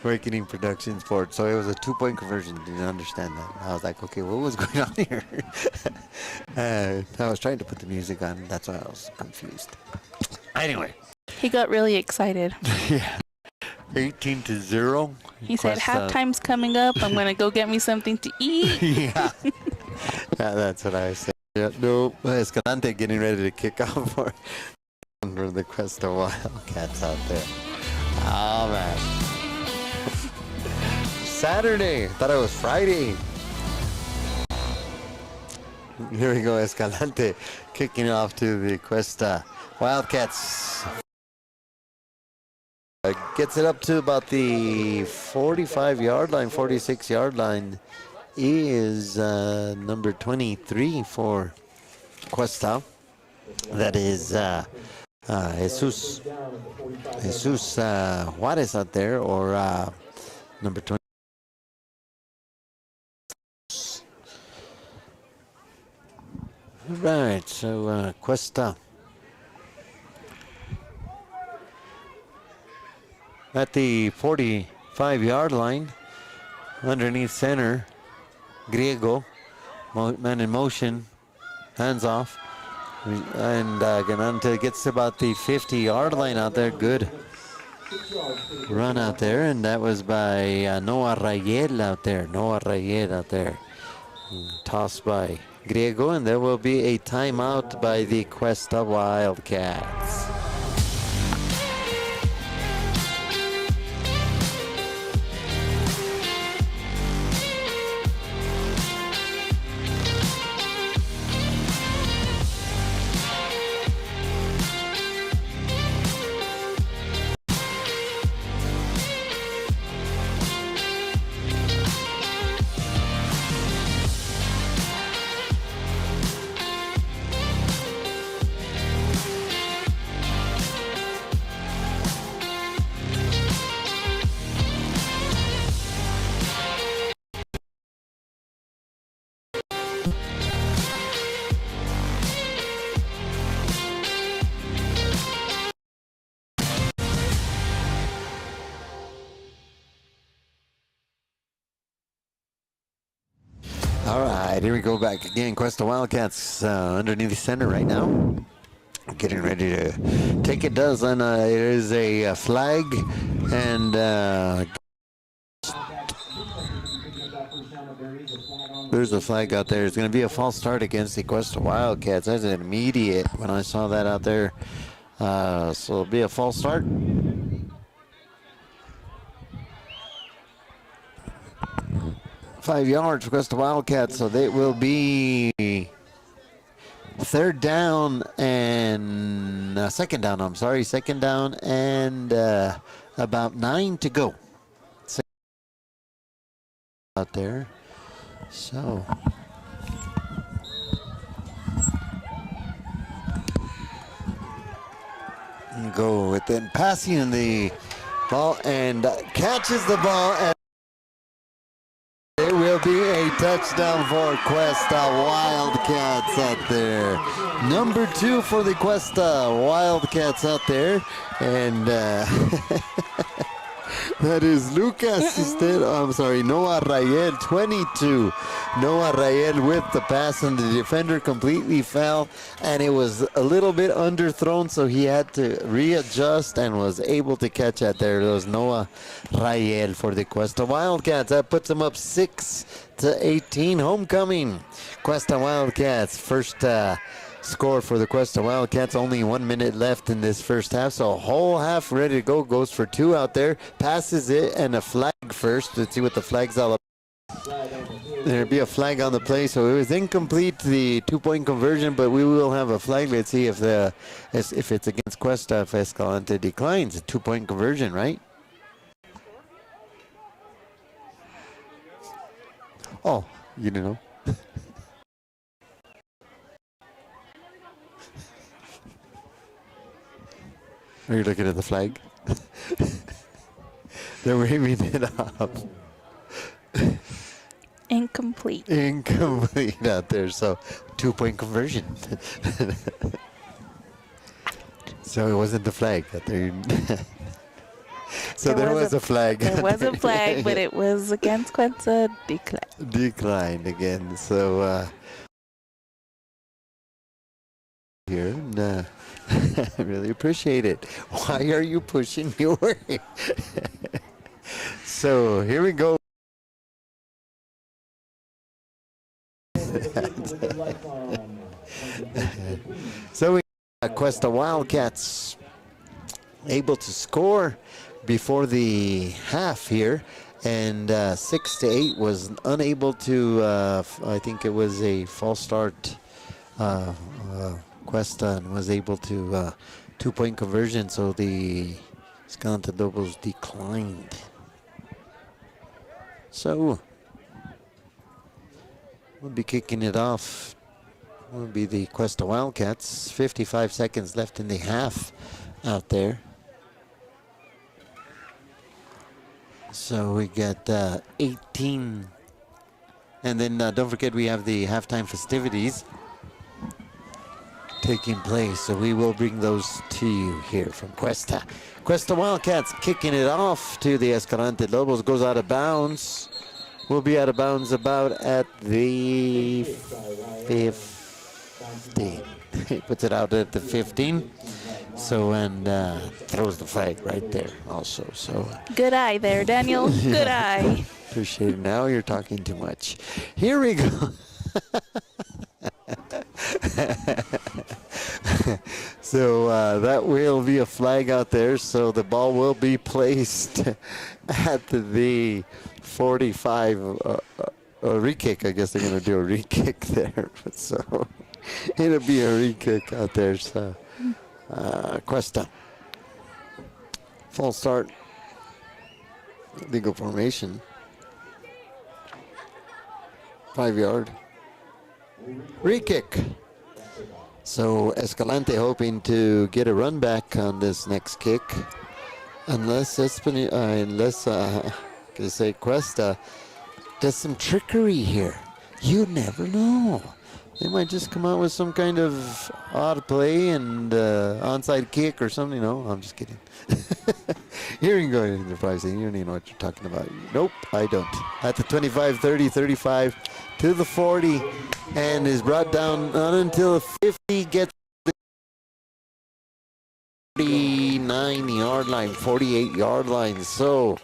Awakening Production Sports. So it was a 2-point conversion. Didn't understand that. I was like, okay, what was going on here? I was trying to put the music on. That's why I was confused. Anyway. He got really excited. Yeah. 18-0. He said, halftime's coming up. I'm going to go get me something to eat. Yeah. That's what I said. Yeah, no. Escalante getting ready to kick off for the Questa Wildcats out there. Oh, man. Saturday. Thought it was Friday. Here we go, Escalante kicking off to the Questa Wildcats. Gets it up to about the 45-yard line, 46-yard line is number 23 for Questa. That is Jesus Juarez out there, or number 20. Right, so Questa at the 45-yard line. Underneath center, Griego, man in motion, hands off. And Ganante gets about the 50-yard line out there. Good run out there, and that was by Noah Rayel out there. Tossed by Griego, and there will be a timeout by the Questa Wildcats. All right, here we go back again. Questa Wildcats underneath the center right now. Getting ready to take a dozen. There is a flag, and there's a flag out there. It's going to be a false start against the Questa Wildcats. That's an immediate when I saw that out there. So it'll be a false start. $5 yards for Questa Wildcats, so they will be second down and about 9 to go out there. So go with it, passing the ball, and catches the ball, and it will be a touchdown for Questa Wildcats out there. Number 2 for the Questa Wildcats out there. And that is Noah Rayel, 22. Noah Rayel with the pass, and the defender completely fell, and it was a little bit underthrown, so he had to readjust and was able to catch it there. It was Noah Rayel for the Questa Wildcats. That puts them up 6-18. Homecoming. Questa Wildcats first score for the Questa Wildcats. Only 1 minute left in this first half, so a whole half ready to go. Goes for 2 out there, passes it, and a flag first. Let's see what the flag's all about. There'll be a flag on the play, so it was incomplete, the 2-point conversion, but we will have a flag. Let's see if it's against Questa, if Escalante declines a 2-point conversion, right? Oh, you don't know. Are you looking at the flag? They're waving it up. Incomplete out there, so 2-point conversion. So it wasn't the flag that they. So there was a flag. There was a flag, but it was against Questa. Declined again. So here, and I really appreciate it. Why are you pushing me away? So here we go. So we Questa Wildcats able to score before the half here, and 6-8 was unable to. I think it was a false start. Questa was able to 2-point conversion, so the Escalante Lobos declined. So we'll be kicking it off. Will be the Questa Wildcats. 55 seconds left in the half out there. So we got 18. And then don't forget we have the halftime festivities. taking place. So we will bring those to you here from Questa. Questa Wildcats kicking it off to the Escalante Lobos. Goes out of bounds. Will be out of bounds about at the 15. He puts it out at the 15. So, and throws the flag right there also. So Good eye there, Daniel. Good eye. appreciate it. Now you're talking too much. Here we go. So that will be a flag out there. So the ball will be placed at the 45. A re-kick. I guess they're going to do a re-kick there. So it'll be a re-kick out there. So Questa. Full start. Legal formation. 5 yard. Re-kick. So Escalante hoping to get a run back on this next kick. Unless Questa does some trickery here. You never know. They might just come out with some kind of odd play and onside kick or something. No, I'm just kidding. Here you go. You're probably saying you don't even know what you're talking about. Nope, I don't. At the 25, 30, 35 to the 40 and is brought down not until the 50 gets the 49-yard line, 48-yard line. So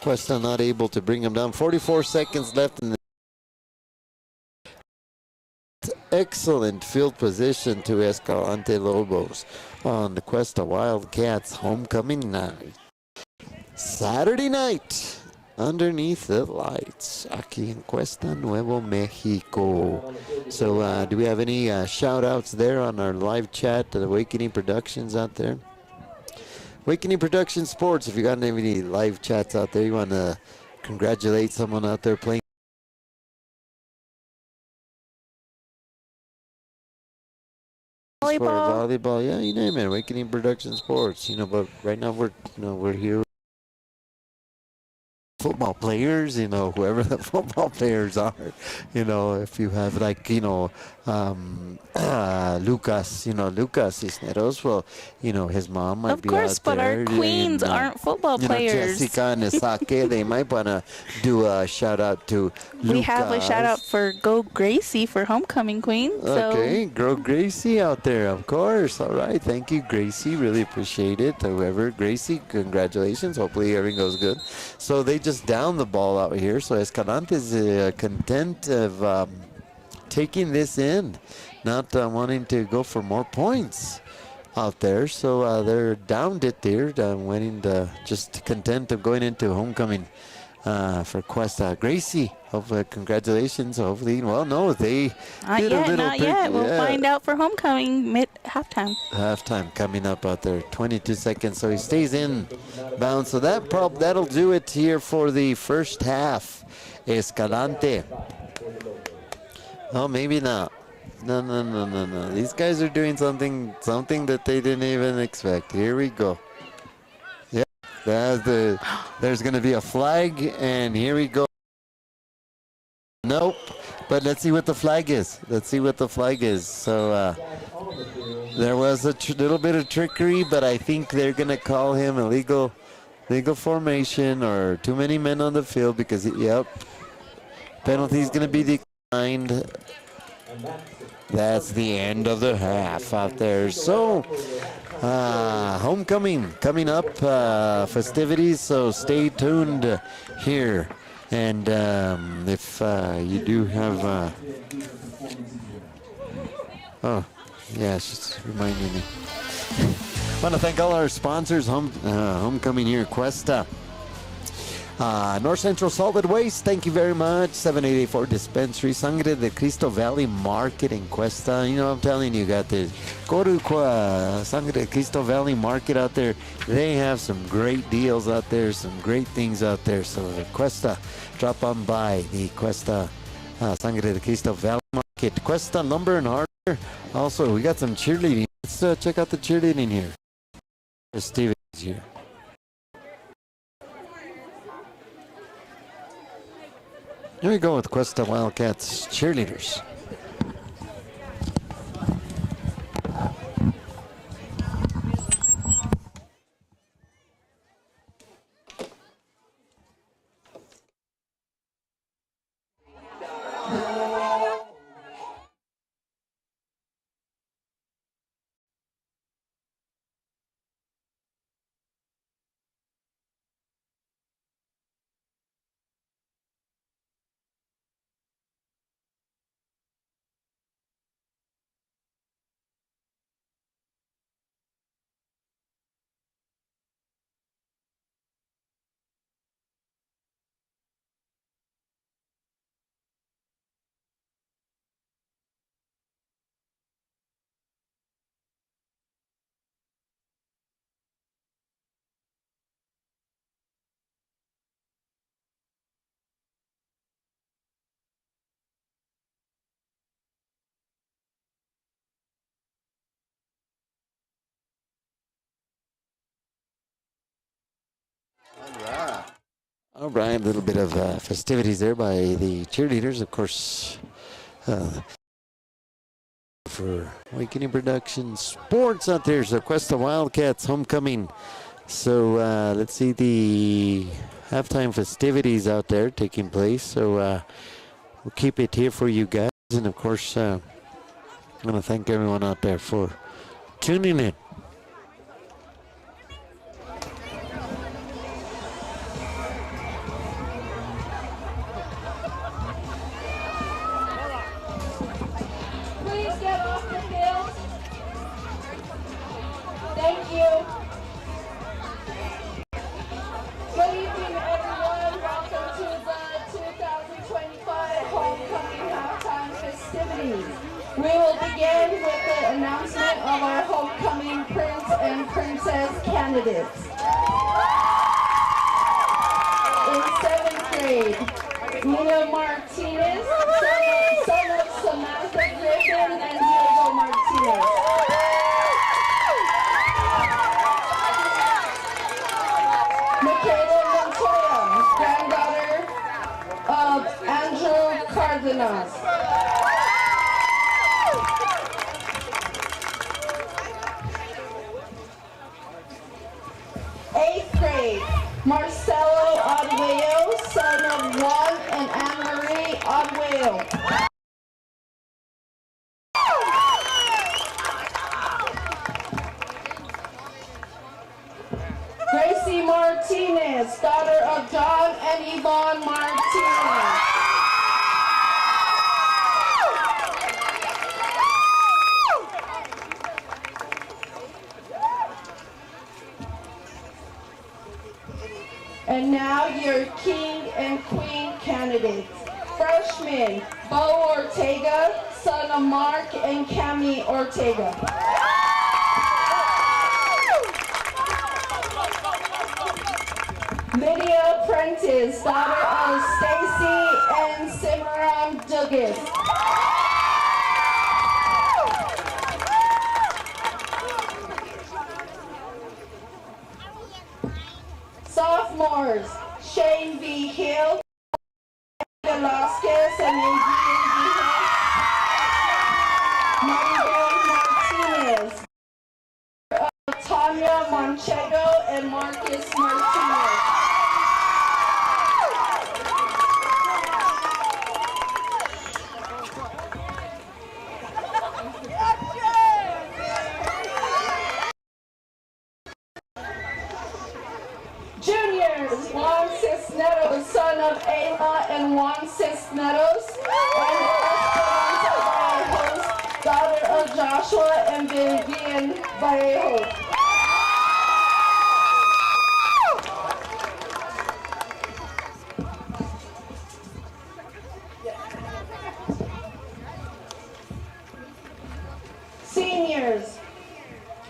Questa not able to bring him down. 44 seconds left in the excellent field position to Escalante Lobos on the Questa Wildcats homecoming night. Saturday night underneath the lights aquí en Questa, Nuevo Mexico. So do we have any shout outs there on our live chat to the Awakening Productions out there? Awakening Production Sports, if you got any live chats out there, you want to congratulate someone out there playing volleyball, yeah, you name it. Awakening Production Sports, but right now we're here. Football players, whoever the football players are, if you have like, Lucas, Lucas Cisneros, well, his mom might be out there. Of course, but our queens aren't football players. Jessica and Sake, they might want to do a shout out to Lucas. We have a shout out for Go Gracie for homecoming queen. Okay, Go Gracie out there, of course. All right, thank you, Gracie. Really appreciate it. Whoever, Gracie, congratulations. Hopefully everything goes good. So they just down the ball out here. So Escalante is content of taking this in, not wanting to go for more points out there. So they're downed it there, winning just content of going into homecoming for Questa. Gracie, congratulations. Hopefully, well, no, they did a little not yet. We'll find out for homecoming halftime. Halftime coming up out there, 22 seconds. So he stays in bounds. So that'll do it here for the first half. Escalante. Oh, maybe not. No. These guys are doing something that they didn't even expect. Here we go. Yeah, there's going to be a flag, and here we go. Nope. But let's see what the flag is. So there was a little bit of trickery, but I think they're going to call him a legal formation or too many men on the field because, penalty is going to be declined. That's the end of the half out there. So homecoming coming up, festivities, so stay tuned here. And if you do have just reminding me. I want to thank all our sponsors, homecoming here, Questa. North Central Solid Waste, thank you very much. 7884 Dispensary, Sangre de Cristo Valley Market in Questa. I'm telling you, got this. Go to Sangre de Cristo Valley Market out there. They have some great deals out there, some great things out there. So Questa, drop on by the Questa Sangre de Cristo Valley Market. Questa Lumber and Hardware. Also, we got some cheerleading. Let's check out the cheerleading here. Steve is here. Here we go with Questa Wildcats cheerleaders. All right, a little bit of festivities there by the cheerleaders, of course, for Awakening Productions Sports out there. So Questa Wildcats homecoming. So let's see the halftime festivities out there taking place. So we'll keep it here for you guys. And of course, I want to thank everyone out there for tuning in. Thank you. Good evening, everyone. Welcome to the 2025 Homecoming Halftime Festivities. We will begin with the announcement of our Homecoming Prince and Princess candidates. In 7th grade, Nina Martinez, son of Samantha Griffin and Diego Martinez. Granddaughter of Andrew Cardenas. 8th grade, Marcelo Arguello, son of Juan and Anne-Marie Arguello. Gracie Martinez, daughter of John and Yvonne Martinez. And now your king and queen candidates. Freshman, Bo Ortega, son of Mark and Cami Ortega. Lydia Prentice, daughter of Stacy and Cimarron Dugas. Sophomores, Shane V. Hill, Velasquez and Adrian Martinez. Tanya Manchego and Marcus Martinez. Juniors, Juan Cisneros, son of Ayla and Juan Cisneros, and Esperanza Vallejos, daughter of Joshua and Vivian Vallejos. Seniors,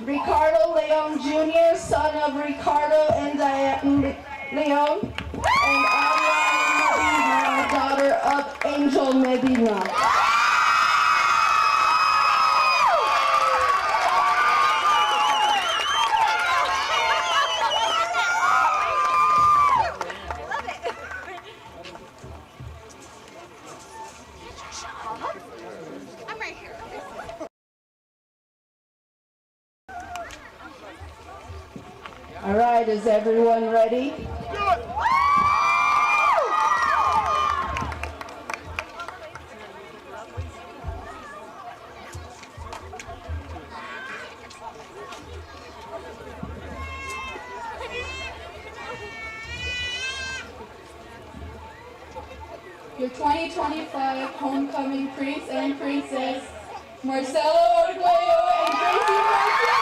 Ricardo Leon Jr., son of Ricardo and Diane Leon, and Ariana Medina, daughter of Angel Medina. All right, is everyone ready? Your 2025 homecoming prince and princess, Marcelo Arguello and Gracie Martinez.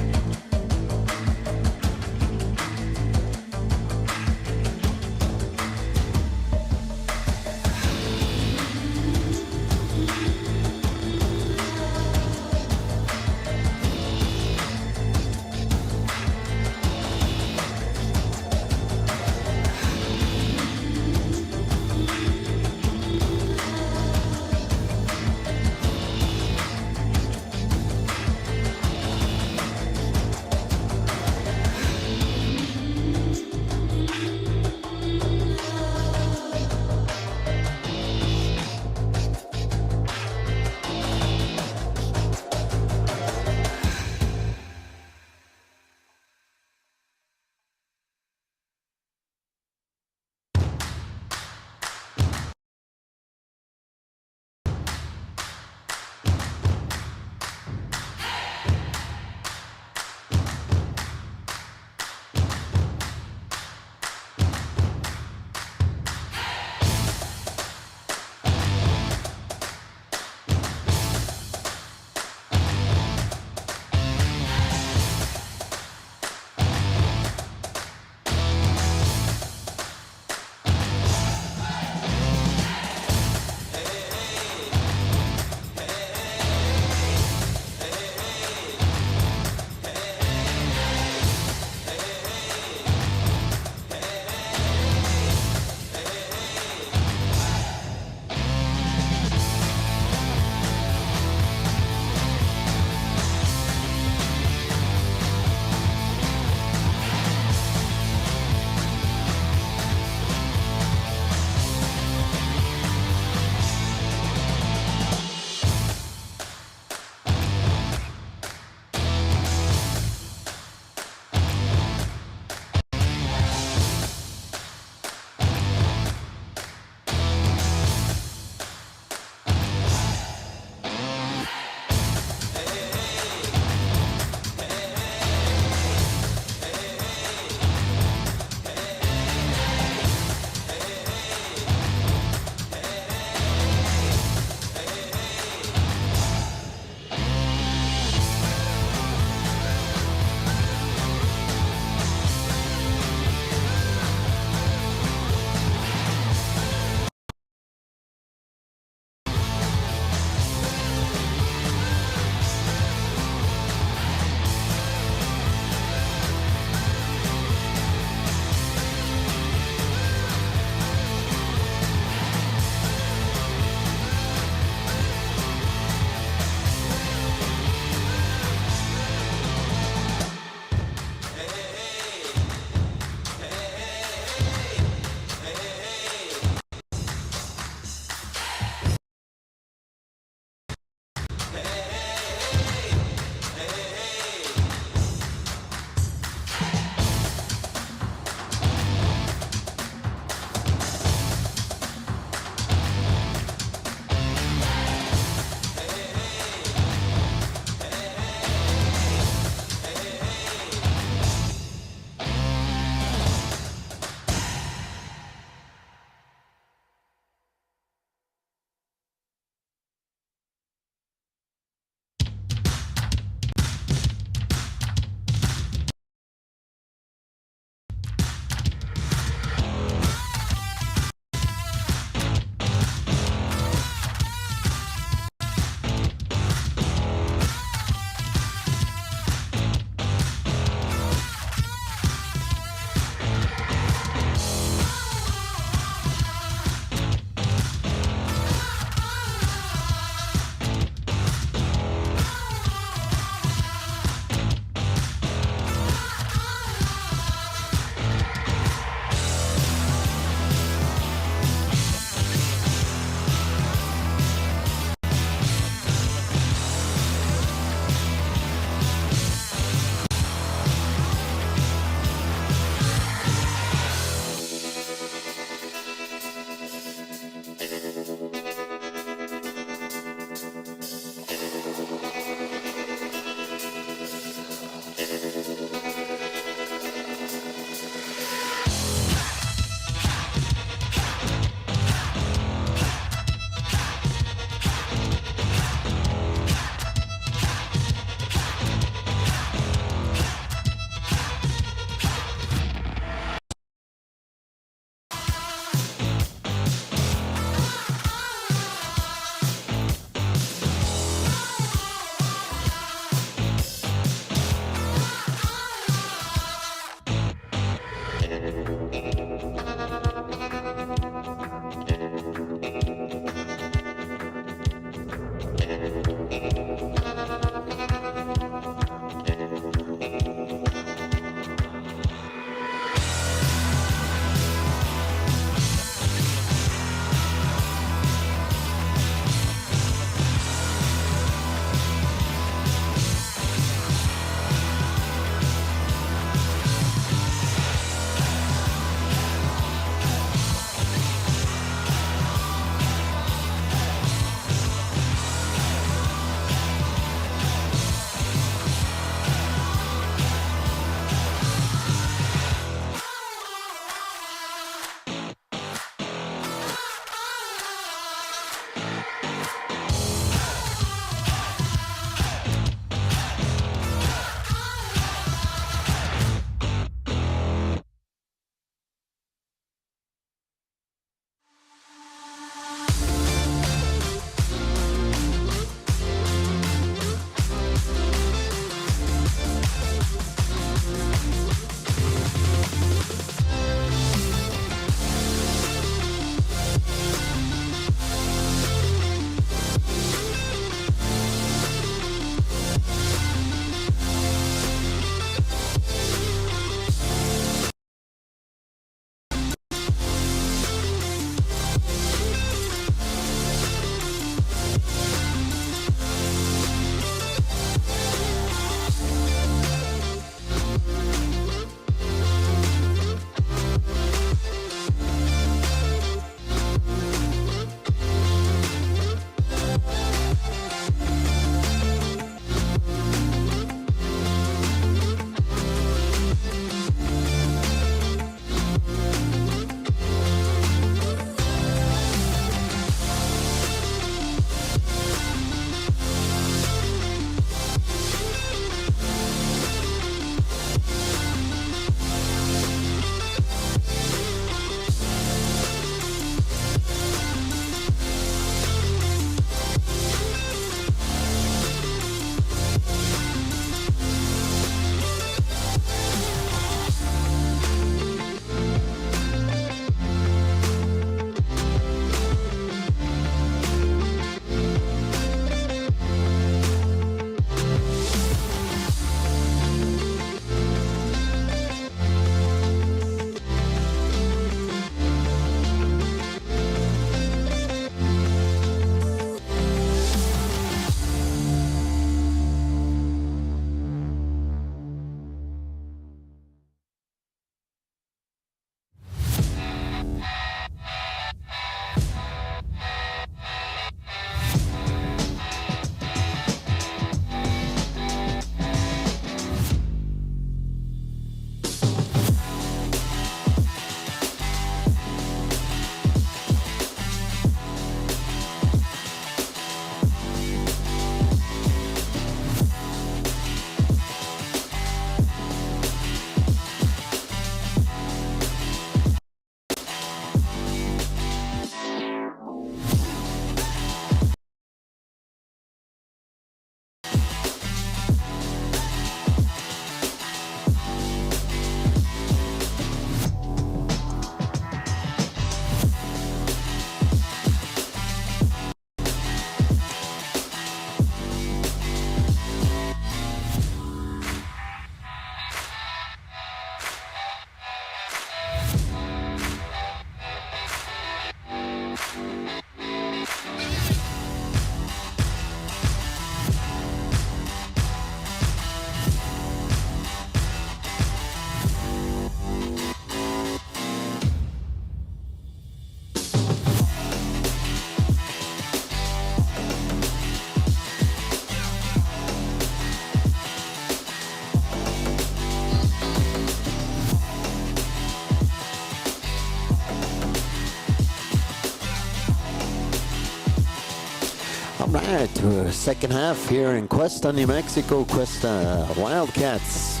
right, to second half here in Questa, New Mexico. Questa Wildcats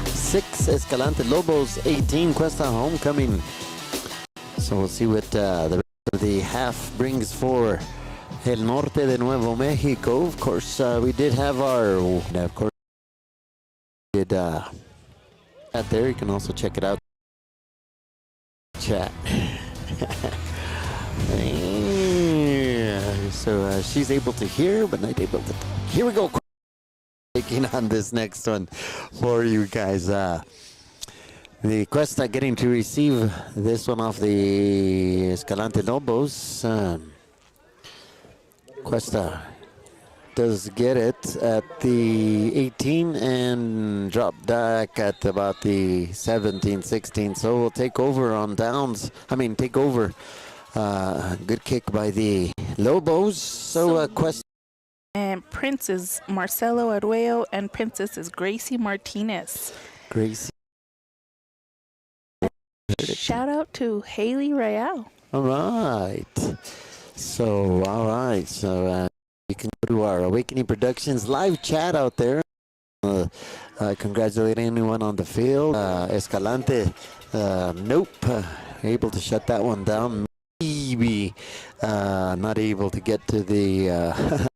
6, Escalante Lobos 18, Questa homecoming. So we'll see what the rest of the half brings for El Norte de Nuevo Mexico. Of course, we did have our, of course, did out there. You can also check it out. Chat. Yeah, so she's able to hear, but not able to. Here we go. Taking on this next one for you guys. The Questa getting to receive this one off the Escalante Lobos. Questa does get it at the 18 and drop back at about the 17, 16. So we'll take over on downs. Take over. Good kick by the Lobos. So Questa. And Prince is Marcelo Arguello, and Princess is Gracie Martinez. Gracie. Shout out to Haley Royale. All right. So you can go to our Awakening Productions live chat out there. Congratulate anyone on the field. Escalante, nope, able to shut that one down. Maybe not able to get to the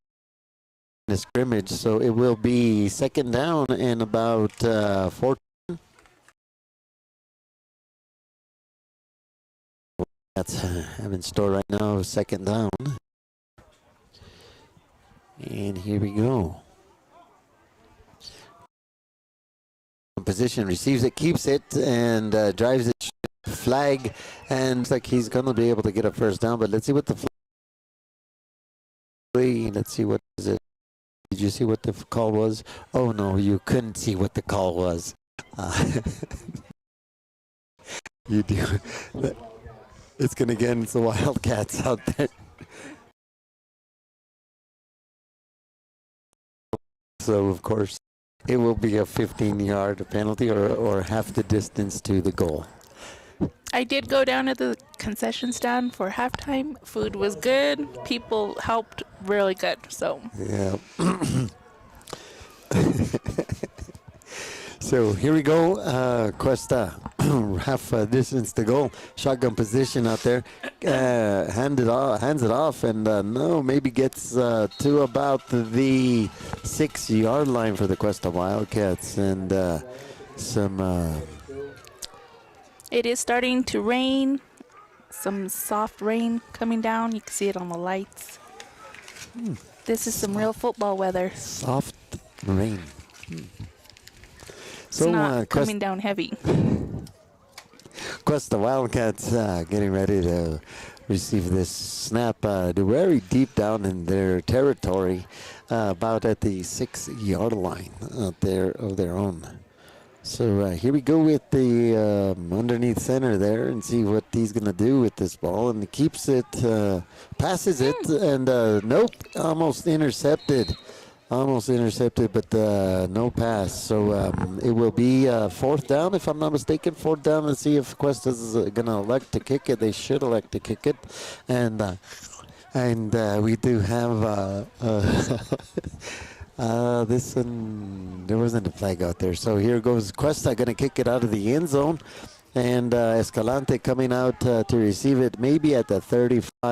scrimmage. So it will be second down and about 14. That's in store right now, second down. And here we go. Position, receives it, keeps it, and drives it. Flag, and it's like he's going to be able to get a first down, but let's see what the flag. Let's see what is it. Did you see what the call was? Oh no, you couldn't see what the call was. You do. It's going to get into the Wildcats out there. So, of course, it will be a 15-yard penalty or half the distance to the goal. I did go down to the concession stand for halftime. Food was good. People helped really good. So yeah. So here we go. Questa, half distance to go. Shotgun position out there. Hands it off, and no, maybe gets to about the 6-yard line for the Questa Wildcats, and some. It is starting to rain. Some soft rain coming down. You can see it on the lights. This is some real football weather. Soft rain. It's not coming down heavy. Questa Wildcats getting ready to receive this snap. They're very deep down in their territory, about at the 6-yard line out there of their own. So here we go with the underneath center there, and see what he's going to do with this ball. And he keeps it, passes it, and nope, almost intercepted, but no pass. So it will be fourth down, if I'm not mistaken. Fourth down. Let's see if Questa's going to elect to kick it. They should elect to kick it. And we do have... this one, there wasn't a flag out there. So here goes Questa, going to kick it out of the end zone. And Escalante coming out to receive it, maybe at the 35.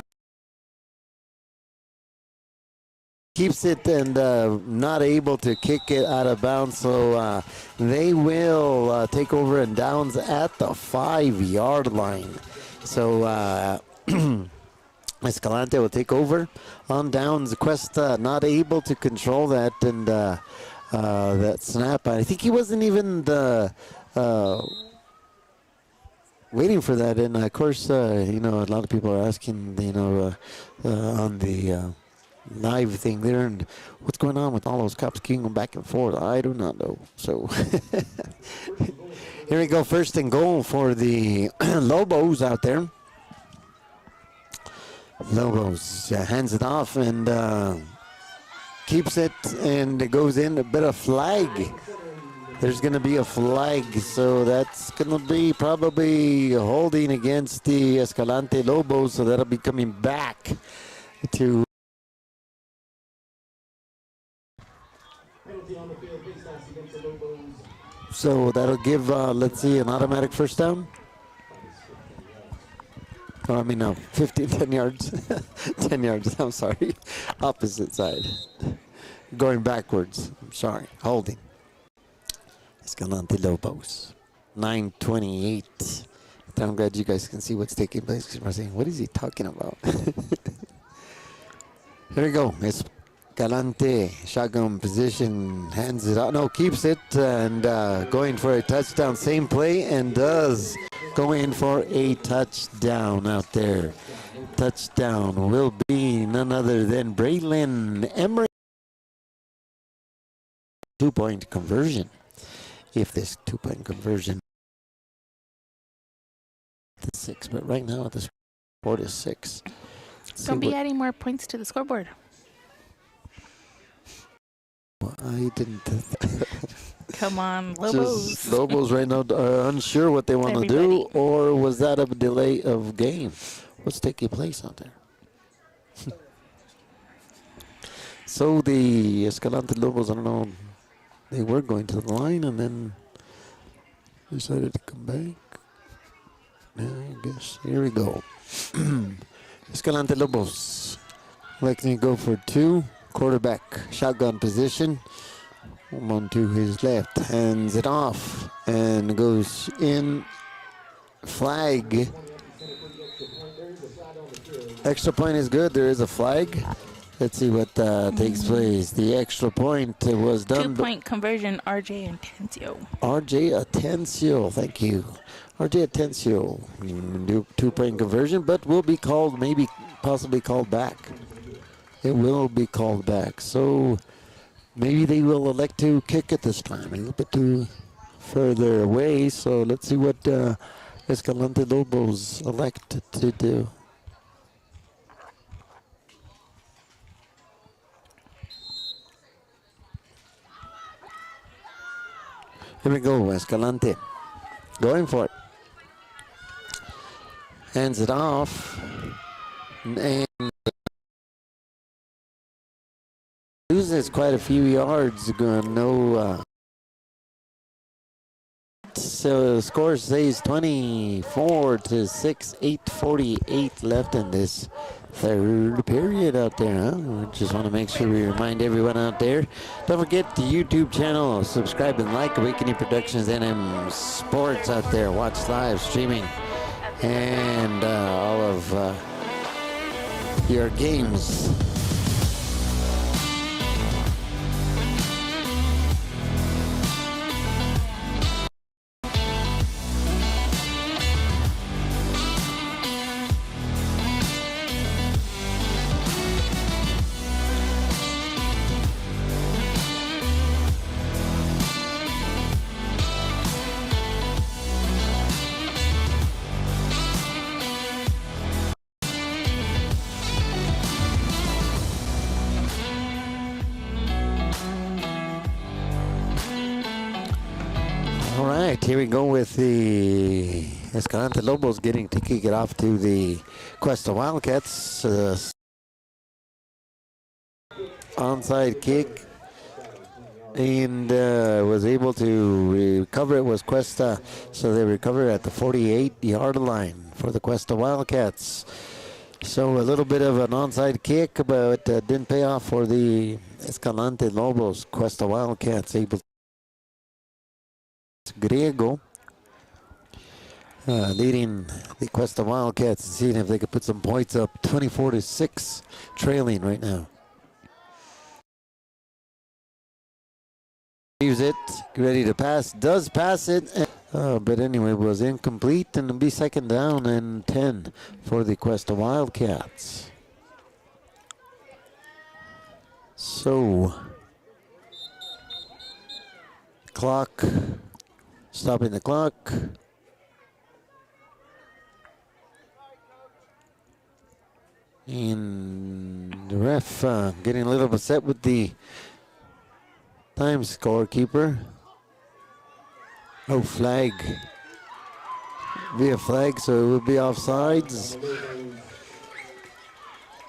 Keeps it and not able to kick it out of bounds. So they will take over and downs at the 5-yard line. So Escalante will take over on downs. Questa not able to control that, and that snap. I think he wasn't even waiting for that. And of course, a lot of people are asking, on the live thing there, and what's going on with all those cops going back and forth? I do not know. So here we go, first and goal for the Lobos out there. Lobos hands it off and keeps it, and it goes in. A bit of flag. There's going to be a flag, so that's going to be probably holding against the Escalante Lobos, so that'll be coming back to So that'll give, let's see, an automatic first down. Oh, I mean, no, 10 yards. 10 yards, I'm sorry. Opposite side. Going backwards. I'm sorry. Holding. Escalante Lobos. 9:28. I'm glad you guys can see what's taking place because we're saying, what is he talking about? Here we go. Escalante, shotgun position, hands it out. No, keeps it and going for a touchdown. Same play and does go in for a touchdown out there. Touchdown will be none other than Braylon Emery. 2-point conversion. If this 2-point conversion to 6, but right now the score is 6. Don't be adding more points to the scoreboard. I didn't. Come on, Lobos. Just Lobos right now are unsure what they want to do, or was that a delay of game? What's taking place out there? So the Escalante Lobos, I don't know, they were going to the line and then decided to come back. Yeah, I guess. Here we go. Escalante Lobos likely to go for 2. Quarterback, shotgun position. On to his left, hands it off, and goes in. Flag. Extra point is good. There is a flag. Let's see what takes place. The extra point was done. 2-point conversion, RJ Atencio. RJ Atencio, thank you. RJ Atencio, 2-point conversion, but will be called, maybe possibly called back. It will be called back. So maybe they will elect to kick it this time. A little bit too further away. So let's see what Escalante Lobos elect to do. Here we go, Escalante. Going for it. Hands it off. And loses quite a few yards. No. So score says 24-6, 8:48 left in this third period out there. Huh? We just want to make sure we remind everyone out there. Don't forget the YouTube channel. Subscribe and like Awakening Productions NM Sports out there. Watch live streaming and all of your games. Here we go with the Escalante Lobos getting to kick it off to the Questa Wildcats. Onside kick, and was able to recover it was Questa, so they recovered at the 48-yard line for the Questa Wildcats. So a little bit of an onside kick, but didn't pay off for the Escalante Lobos. Questa Wildcats able to Griego leading the Questa Wildcats and seeing if they could put some points up. 24-6 trailing right now. Leaves it, ready to pass, does pass it, but anyway was incomplete, and it'll be 2nd down and 10 for the Questa Wildcats. So clock. Stopping the clock. And the ref getting a little upset with the time scorekeeper. Oh, flag. Be a flag, so it would be offsides.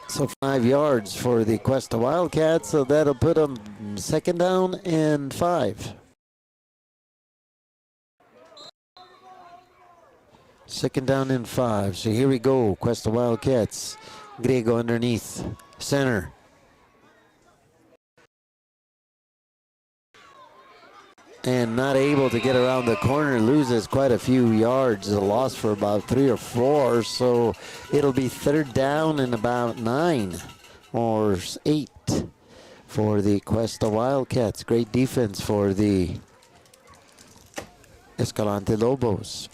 So 5 yards for the Questa Wildcats, so that'll put them 2nd down and 5. Second down and 5. So here we go. Questa Wildcats. Griego underneath. Center. And not able to get around the corner. Loses quite a few yards. A loss for about 3 or 4. So it'll be third down and about 9 or 8 for the Questa Wildcats. Great defense for the Escalante Lobos.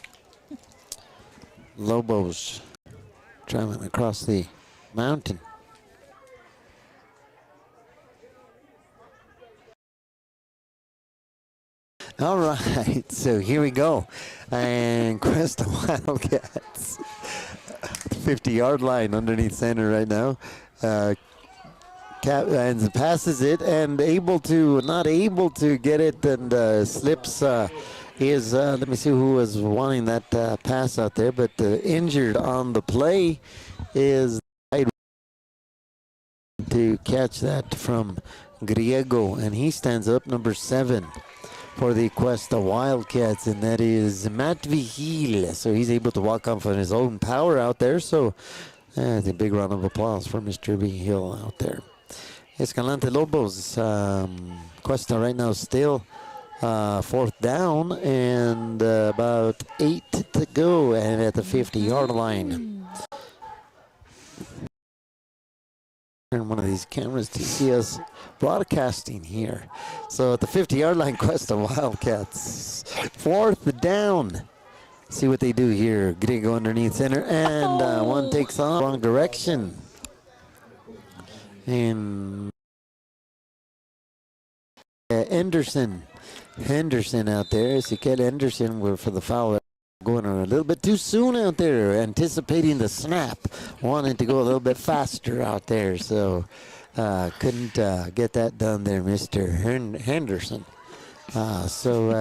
Lobos traveling across the mountain. All right, so here we go. And Questa Wildcats, 50-yard line underneath center right now. And passes it and not able to get it, and slips. Let me see who was wanting that pass out there, but injured on the play is to catch that from Griego, and he stands up, number 7 for the Questa Wildcats, and that is Matt Vigil. So he's able to walk off on his own power out there. So a big round of applause for Mr. Vigil out there. Escalante Lobos, Questa right now still fourth down and about 8 to go, and at the 50-yard line. Turn one of these cameras to see us broadcasting here. So at the 50-yard line, Questa Wildcats, fourth down. See what they do here. Griego underneath center, and one takes off wrong direction. And Henderson out there. Ezekiel Henderson were for the foul. Going a little bit too soon out there, anticipating the snap, wanting to go a little bit faster out there, so couldn't get that done there, Mr. Henderson. So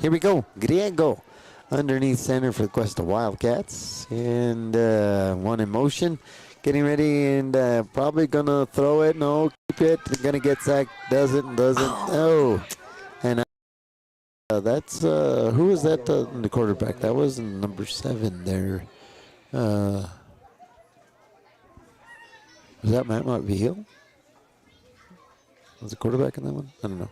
here we go. Griego underneath center for the Questa Wildcats, and one in motion, getting ready, and probably gonna throw it. No, keep it. Gonna get sacked. Doesn't. Oh, and that's who was that? The quarterback. That was number 7 there. Was that Matt Vigil? Was the quarterback in that one? I don't know.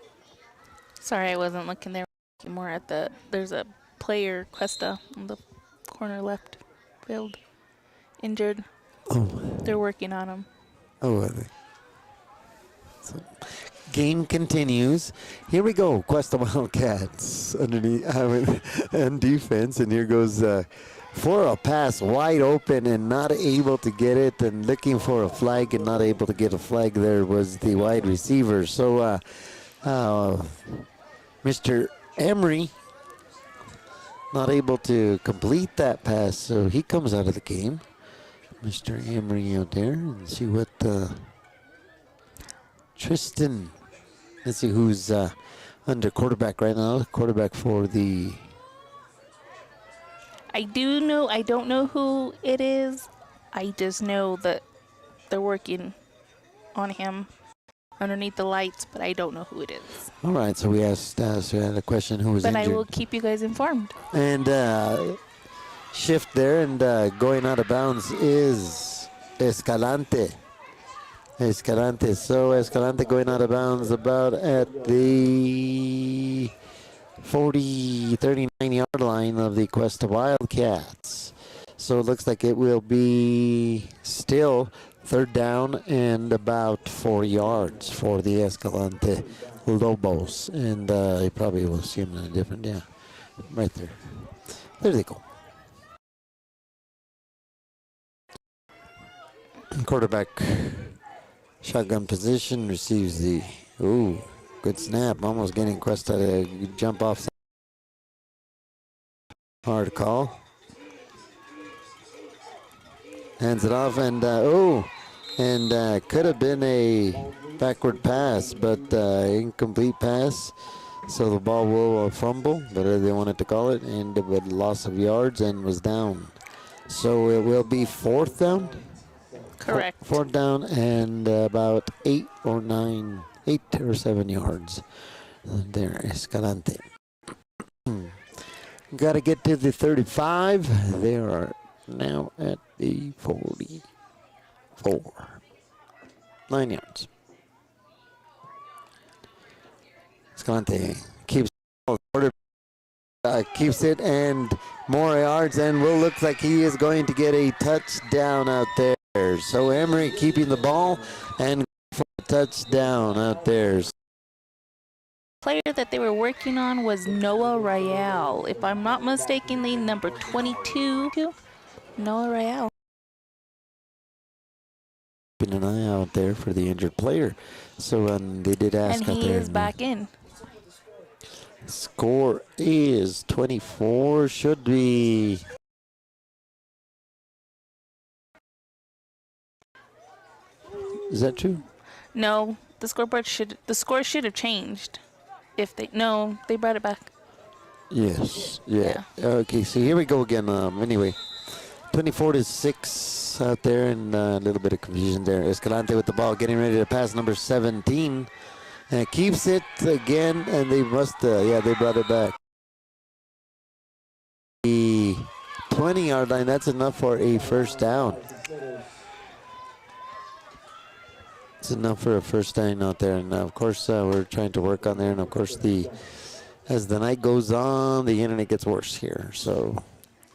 Sorry, I wasn't looking there. More at there's a player, Questa, on the corner left field, injured. Oh. They're working on him. Oh, are they? So, game continues. Here we go. Questa Wildcats underneath and defense, and here goes for a pass wide open and not able to get it, and looking for a flag and not able to get a flag. There was the wide receiver. So Mr. Emery not able to complete that pass, so he comes out of the game. Mr. Emery out there, and see what Tristan. Let's see who's under quarterback right now. Quarterback for the. I don't know who it is. I just know that they're working on him underneath the lights, but I don't know who it is. All right, so we asked, so we had a question who was injured. But I will keep you guys informed. And shift there, and going out of bounds is Escalante. So Escalante going out of bounds about at the 39-yard line of the Questa Wildcats. So it looks like it will be still third down and about 4 yards for the Escalante Lobos. And I probably will see them in a different, right there. There they go. Quarterback shotgun position, receives the, good snap, almost getting Questa to jump off. Hard call. Hands it off, and could have been a backward pass, but incomplete pass. So the ball will fumble, whatever they wanted to call it, and with loss of yards, and was down. So it will be fourth down. Correct. Fourth down and about 8 or 7 yards. There, Escalante. Got to get to the 35. They are now at the 44. 9 yards. Escalante keeps keeps it and more yards, and will look like he is going to get a touchdown out there. So Emery keeping the ball and for a touchdown out there. Player that they were working on was Noah Royale. If I'm not mistakenly, number 22. Noah Royale. Keeping an eye out there for the injured player. So they did ask And out he there. is back in. Score is 24. Should be. Is that true? No, the score should have changed. If they they brought it back. Yes. Yeah. Okay. So here we go again. Anyway, 24-6 out there, and a little bit of confusion there. Escalante with the ball, getting ready to pass number 17, and keeps it again. And they must. They brought it back. The 20-yard line. That's enough for a first down. It's enough for a first down out there, and of course we're trying to work on there. And of course, as the night goes on, the internet gets worse here. So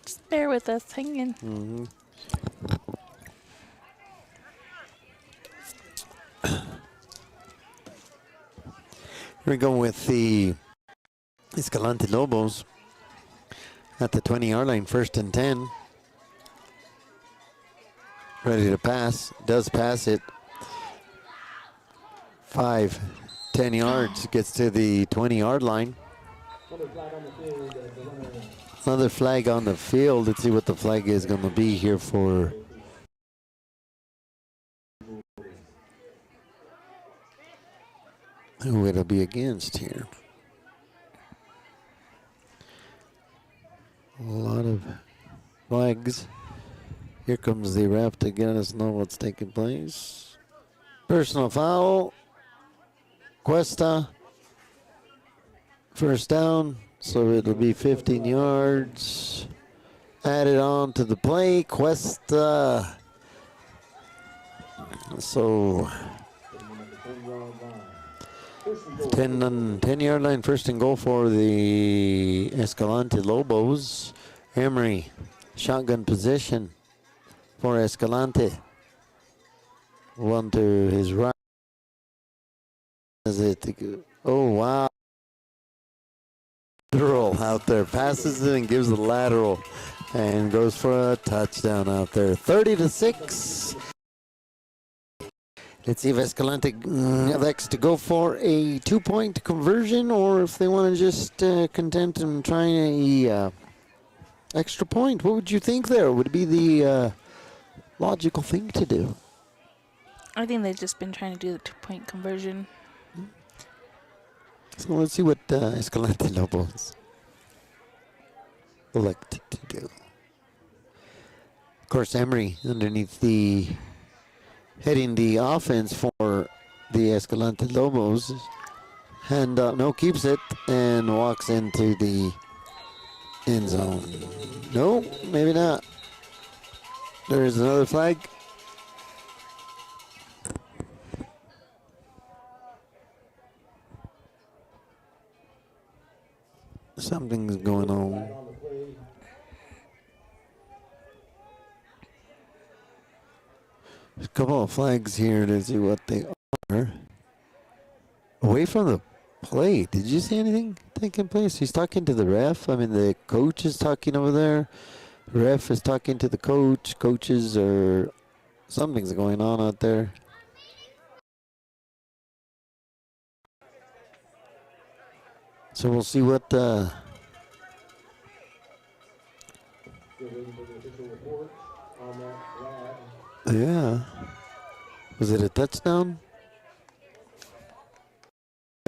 just bear with us, hang in. Here we go with the Escalante Lobos at the 20-yard line, 1st and 10. Ready to pass. Does pass it. 10 yards, gets to the 20-yard line. Another flag on the field. Let's see what the flag is going to be here for. Who it'll be against here. A lot of flags. Here comes the ref to get us know what's taking place. Personal foul. Questa, first down, so it'll be 15 yards. Added on to the play, Questa. So 10-yard line, 1st and goal for the Escalante Lobos. Emery, shotgun position for Escalante. One to his right. Oh, wow. Lateral out there. Passes it and gives the lateral. And goes for a touchdown out there. 30-6. Let's see if Escalante elects to go for a 2-point conversion, or if they want to just content and try a extra point. What would you think there? Would it be the logical thing to do? I think they've just been trying to do the 2-point conversion. So let's see what Escalante Lobos elected to do. Of course, Emery underneath heading the offense for the Escalante Lobos. Hand up, keeps it and walks into the end zone. No, maybe not. There's another flag. Something's going on. There's a couple of flags here to see what they are. Away from the play. Did you see anything taking place? He's talking to the ref. I mean, the coach is talking over there. The ref is talking to the coach. Coaches are... Something's going on out there. So we'll see what yeah. Was it a touchdown?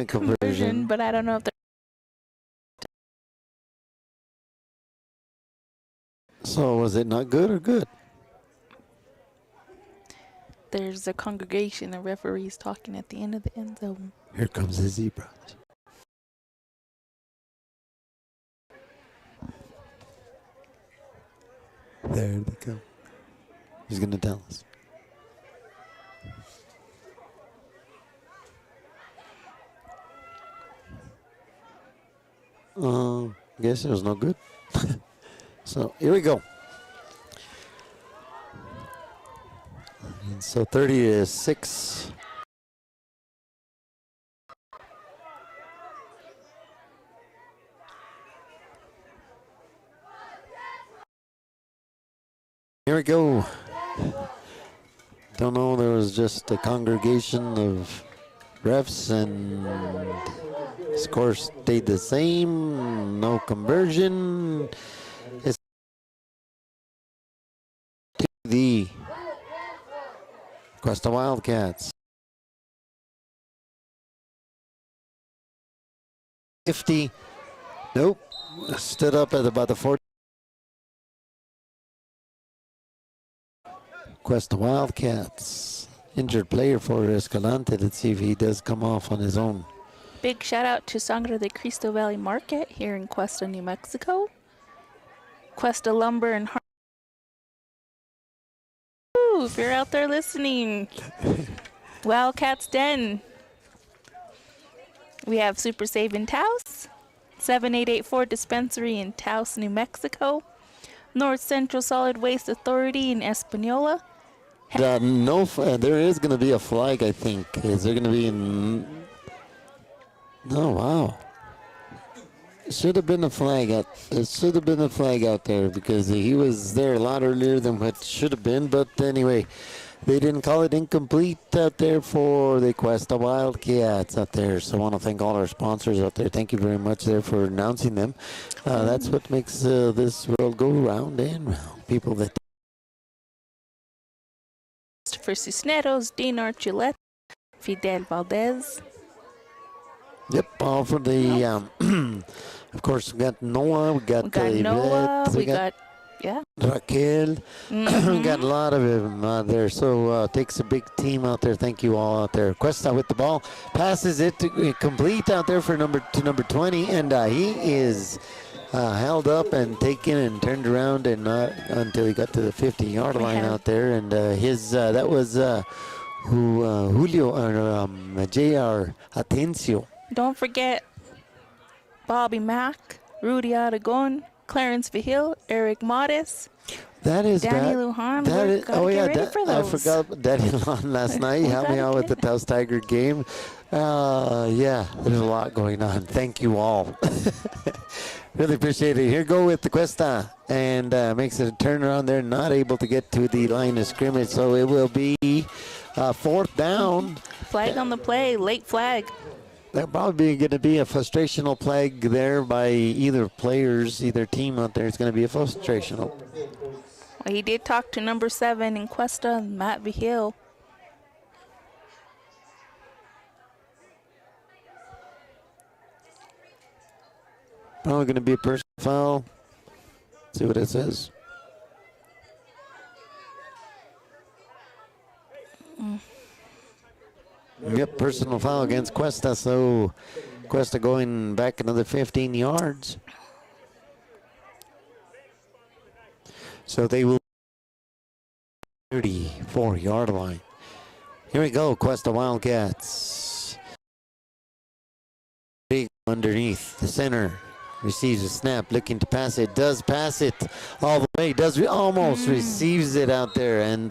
Conversion. But I don't know if they're... So was it not good or good? There's a congregation of referees talking at the end of the end zone. Here comes the zebras. He's going to tell us. Guess it was no good. So here we go. And so 30-6. Here we go. Don't know, there was just a congregation of refs and score stayed the same. No conversion. It's the Questa Wildcats. 50. Nope. Stood up at about the 40. Questa Wildcats. Injured player for Escalante. Let's see if he does come off on his own. Big shout out to Sangre de Cristo Valley Market here in Questa, New Mexico. Questa Lumber and Ooh, if you're out there listening. Wildcats Den. We have Super Save in Taos. 7884 Dispensary in Taos, New Mexico. North Central Solid Waste Authority in Espanola. No, there is going to be a flag, I think. Is there going to be No, wow. It should have been a flag out there because he was there a lot earlier than what should have been. But anyway, they didn't call it incomplete out there for the Questa Wildcats out there. So I want to thank all our sponsors out there. Thank you very much there for announcing them. That's what makes this world go round and round. People that For Cisneros, Dinar Gillette, Fidel Valdez. Yep, all for the, of course, we got Noah, we got Noah, Yvette, we got Raquel. We got a lot of them out there. So takes a big team out there. Thank you all out there. Questa with the ball. Passes it to complete out there for number 20. And he is held up and taken and turned around and until he got to the 50-yard line out there. And that was Julio or J.R. Atencio. Don't forget Bobby Mack, Rudy Aragon, Clarence Vigil, Eric Modis, Danny Lujan. I forgot Danny Lujan last night. He helped me out with the Taos Tiger game. Yeah, there's a lot going on. Thank you all. Really appreciate it. Here go with the Questa and makes it a turnaround. They're not able to get to the line of scrimmage, so it will be fourth down. Flag on the play, late flag. There'll probably going to be a frustrational flag there by either team out there. It's going to be a frustrational. Well, he did talk to number 7 in Questa, Matt Vigil. Probably going to be a personal foul. Let's see what it says. Yep, personal foul against Questa, so Questa going back another 15 yards. So they will 34-yard line. Here we go, Questa Wildcats. Big underneath the center. Receives a snap, looking to pass it. Does pass it all the way. Almost receives it out there and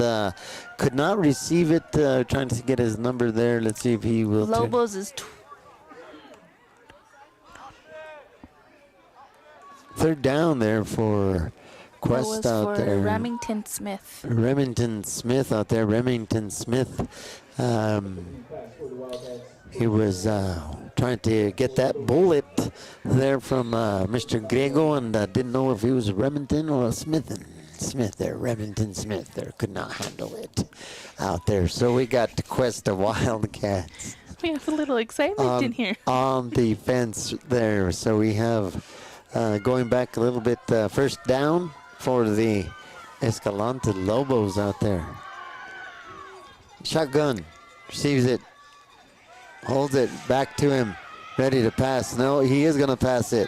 could not receive it. Trying to get his number there. Let's see if he will. Lobos is third down there for Quest out there. Remington Smith. Remington Smith out there. Remington Smith. He was trying to get that bullet there from Mr. Grego and didn't know if he was a Remington or a Smith there. Remington Smith there could not handle it out there. So we got the Questa Wildcats. We have a little excitement in here. On the fence there. So we have going back a little bit first down for the Escalante Lobos out there. Shotgun. Receives it. Holds it back to him. Ready to pass. No, he is going to pass it.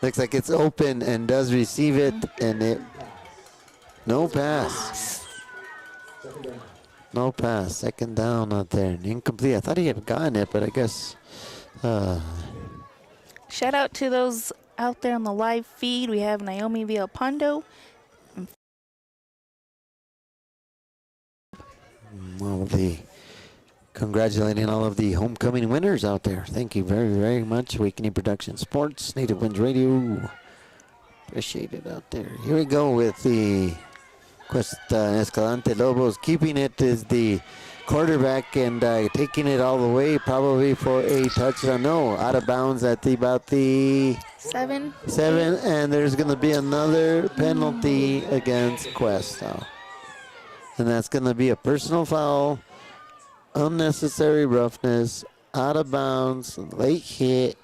Looks like it's open and does receive it. And it. No pass. Second down. No pass. Second down out there. Incomplete. I thought he had gotten it, but I guess. Shout out to those out there on the live feed. We have Naomi Villalpando. Well, congratulating all of the homecoming winners out there. Thank you very, very much. Awakening Production Sports, Native Winds Radio. Appreciate it out there. Here we go with the Questa Escalante Lobos. Keeping it is the quarterback and taking it all the way, probably for a touchdown. No, out of bounds at about the 7. and there's going to be another penalty against Questa. And that's going to be a personal foul, unnecessary roughness, out of bounds, late hit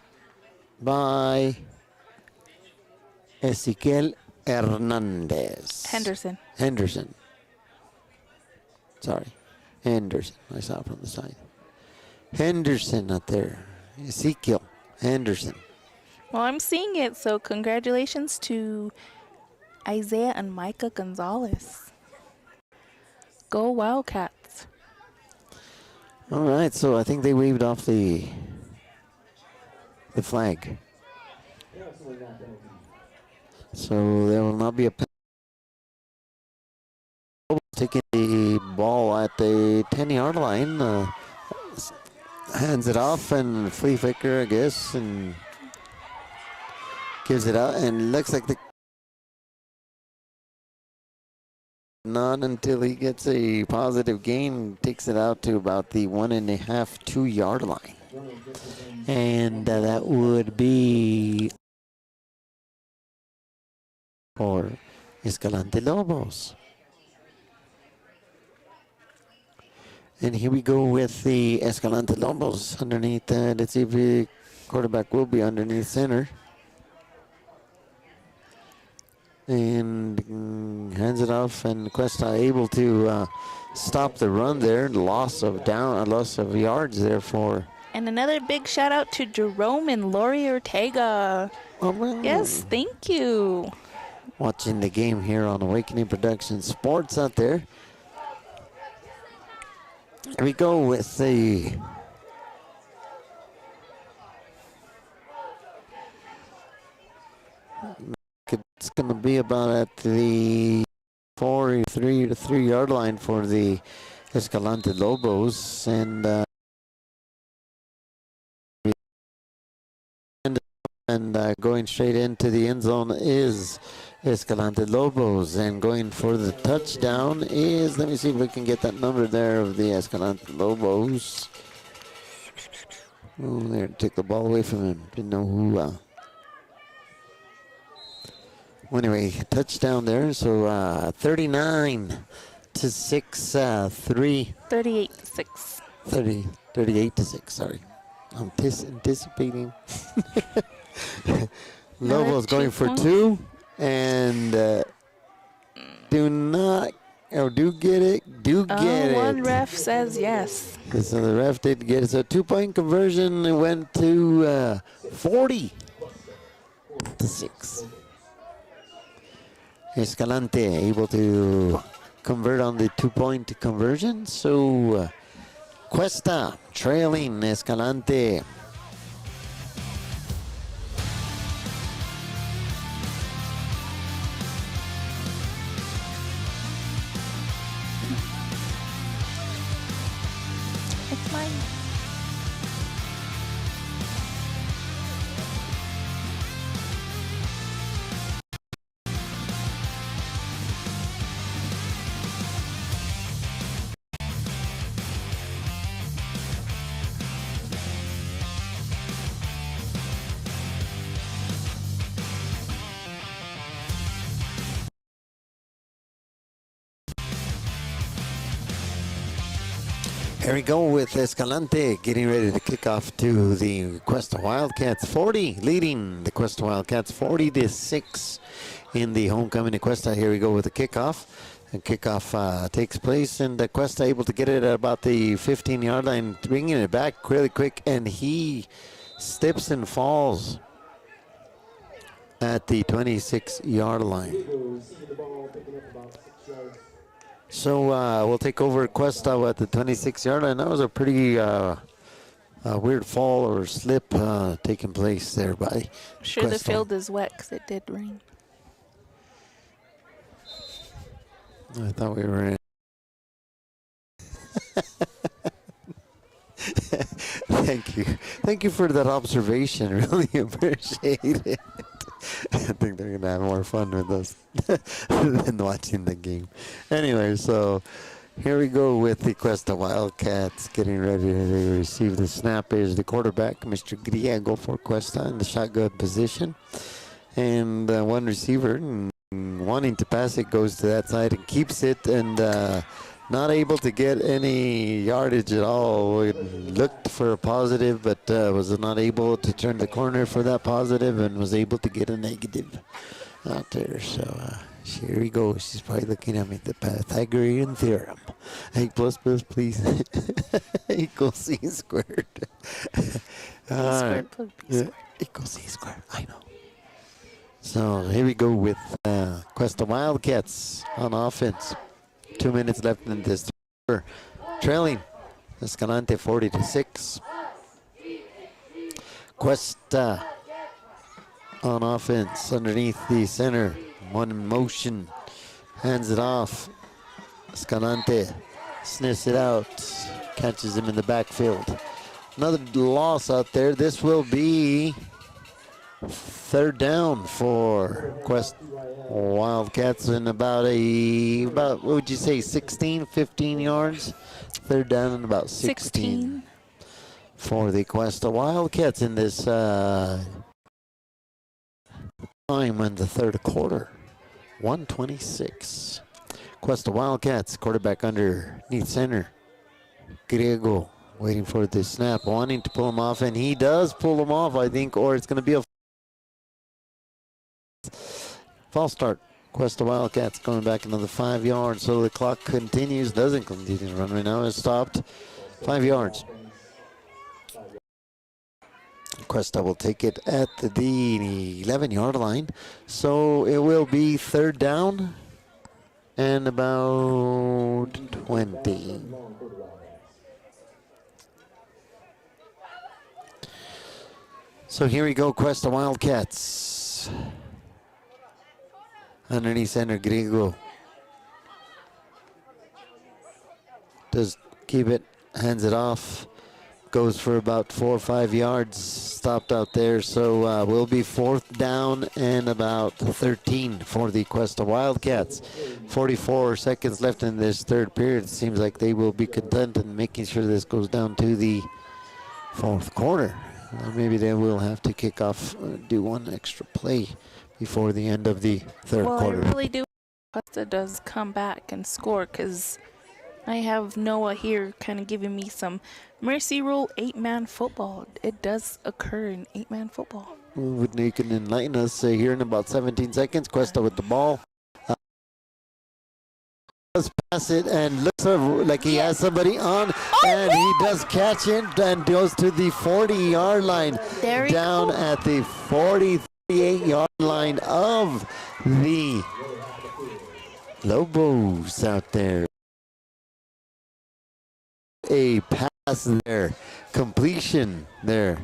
by Ezequiel Hernandez. Henderson. Sorry. Henderson. I saw it from the side. Henderson out there. Ezekiel Henderson. Well, I'm seeing it, so congratulations to Isaiah and Micah Gonzalez. Go Wildcats. All right, so I think they waved off the flag. So there will not be a penalty. Taking the ball at the 10-yard line. Hands it off, and flea flicker, I guess, and gives it out, and looks like not until he gets a positive gain, takes it out to about the 1.5, 2-yard line. And that would be for Escalante Lobos. And here we go with the Escalante Lobos underneath. Let's see if the quarterback will be underneath center. And hands it off, and Questa able to stop the run there. Loss of yards there for. And another big shout out to Jerome and Lori Ortega. Oh, well. Yes, thank you. Watching the game here on Awakening Production Sports out there. Here we go with the it's going to be about at the 3-yard line for the Escalante Lobos, and going straight into the end zone is Escalante Lobos, and going for the touchdown is, let me see if we can get that number there of the Escalante Lobos. Oh, there, took the ball away from him. Didn't know who. Well, anyway, touchdown there. So 39-6, 3. 38-6. 38-6. Sorry, I'm anticipating. Lobos going for 2, and do get it. One ref says yes. So the ref did get it. So 2-point conversion. It went to 40-6. Escalante able to convert on the 2-point conversion. So Questa trailing Escalante. It's mine. Here we go with Escalante getting ready to kick off to the Questa Wildcats 40, leading the Questa Wildcats 40-6 in the homecoming to Questa. Here we go with the kickoff. And kickoff takes place, and Questa able to get it at about the 15-yard line, bringing it back really quick, and he steps and falls at the 26-yard line. So we'll take over Questa at the 26-yard line. That was a pretty weird fall or slip taking place there by I'm sure the Questa. field is wet because it did rain. I thought we were in. Thank you for that observation. Really appreciate it. I think they're gonna have more fun with us than watching the game. Anyway, so here we go with the Questa Wildcats getting ready to receive the snap. Is the quarterback, Mr. Griego for Questa, in the shotgun position, and one receiver wanting to pass it goes to that side and keeps it, and not able to get any yardage at all. We looked for a positive, but was not able to turn the corner for that positive and was able to get a negative out there. So here we go. She's probably looking at me, the Pythagorean theorem. A plus plus, please, equals C squared. Squared plus B squared. Equals C squared, I know. So here we go with Questa Wildcats on offense. 2 minutes left in this third, trailing Escalante 40-6. Questa on offense underneath the center. One in motion, hands it off. Escalante sniffs it out, catches him in the backfield. Another loss out there. This will be third down for Questa Wildcats in about what would you say, 16, 15 yards? Third down and about 16 for the Questa Wildcats in this time in the third quarter. 1:26. Questa Wildcats, quarterback underneath center. Griego waiting for the snap, wanting to pull him off, and he does pull him off, I think, or it's going to be a false start. Questa Wildcats going back another 5 yards, so the clock doesn't continue to run right now. It's stopped. 5 yards. Questa will take it at the 11-yard line, so it will be third down and about 20. So here we go, Questa Wildcats. Underneath center, Griego does keep it, hands it off, goes for about 4 or 5 yards, stopped out there. So will be fourth down and about 13 for the Questa Wildcats. 44 seconds left in this third period. It seems like they will be content in making sure this goes down to the fourth quarter. Maybe they will have to kick off, do one extra play before the end of the third quarter. I really do hope Questa does come back and score, because I have Noah here kind of giving me some mercy rule 8-man football. It does occur in 8-man football. You can enlighten us here in about 17 seconds. Questa with the ball. Does pass it and looks like he has somebody on, and he does catch it and goes to the 40-yard line. Down at the 48-yard line of the Lobos out there. A pass there, completion there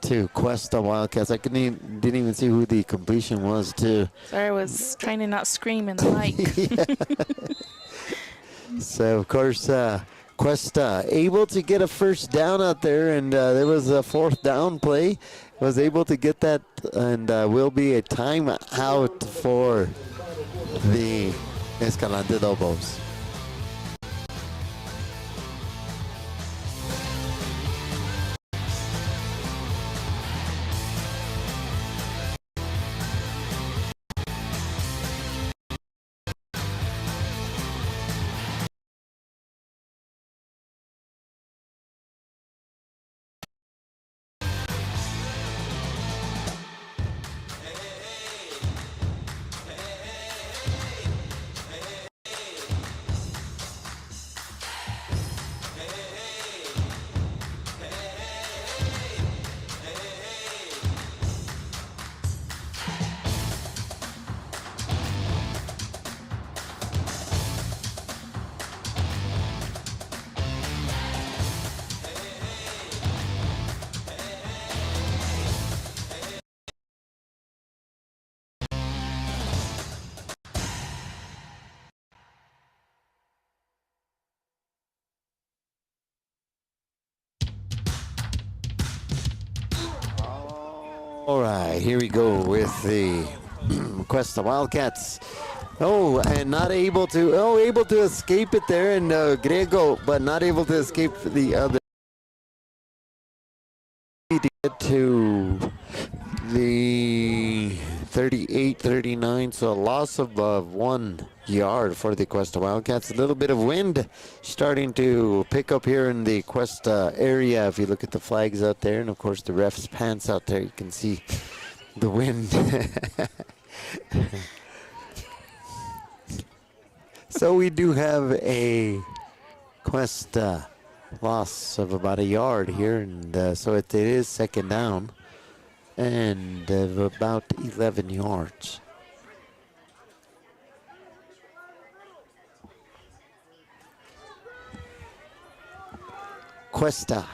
to Questa Wildcats. I didn't even see who the completion was to. Sorry, I was trying to not scream in the mic. So, of course, Questa able to get a first down out there, and there was a fourth down play. Was able to get that, and will be a timeout for the Escalante Lobos. All right, here we go with the Questa Wildcats. Oh, and not able to, able to escape it there, and Grego, but not able to escape the other. To get to the 38-39, so a loss of 1 yard for the Questa Wildcats. A little bit of wind starting to pick up here in the Questa area. If you look at the flags out there, and of course the ref's pants out there, you can see the wind. So we do have a Questa loss of about a yard here, and so it is second down and of about 11 yards. Questa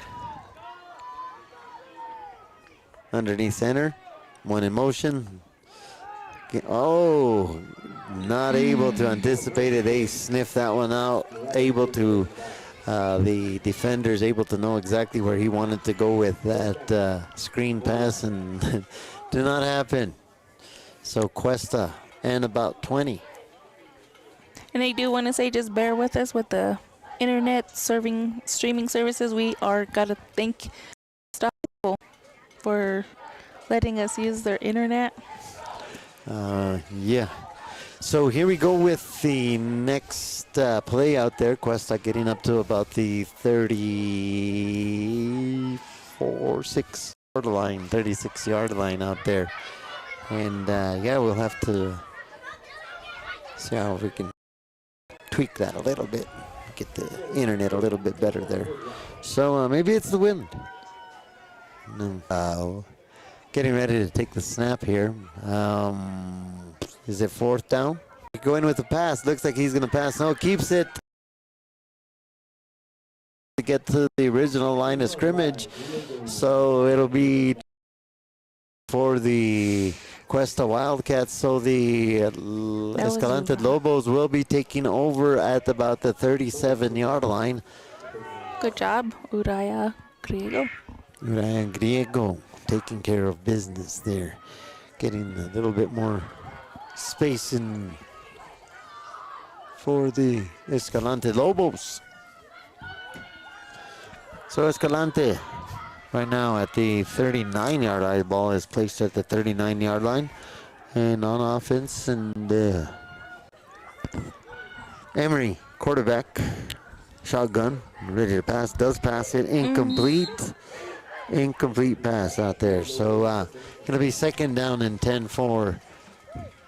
underneath center, one in motion. Oh, not able to anticipate it. They sniffed that one out. Able to, the defender's able to know exactly where he wanted to go with that screen pass, and did not happen. So Questa and about 20. And I do want to say, just bear with us with the internet streaming services. We are gotta thank people for letting us use their internet. Yeah. So here we go with the next play out there. Questa getting up to about the 36 yard line out there. And yeah, we'll have to see how we can tweak that a little bit. Get the internet a little bit better there. So maybe it's the wind. No. Getting ready to take the snap here. Is it fourth down? Going with the pass. Looks like he's going to pass. No, keeps it to get to the original line of scrimmage. So it'll be for the Questa Wildcats. So the Escalante Lobos will be taking over at about the 37-yard line. Good job, Uraya Griego. Uraya Griego taking care of business there. Getting a little bit more space in for the Escalante Lobos. So Escalante right now at the 39-yard line. Ball is placed at the 39-yard line, and on offense, and Emery, quarterback, shotgun, ready to pass, does pass it, incomplete. Incomplete pass out there. So gonna be second down and 10 for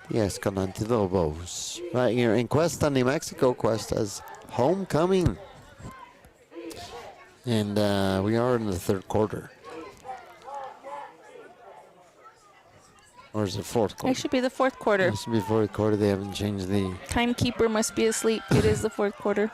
the Escalante Lobos right here in Questa, New Mexico. Questa's homecoming, and we are in the third quarter, or is it fourth quarter? It should be the fourth quarter. It should be fourth quarter. They haven't changed the Timekeeper must be asleep. It is the fourth quarter.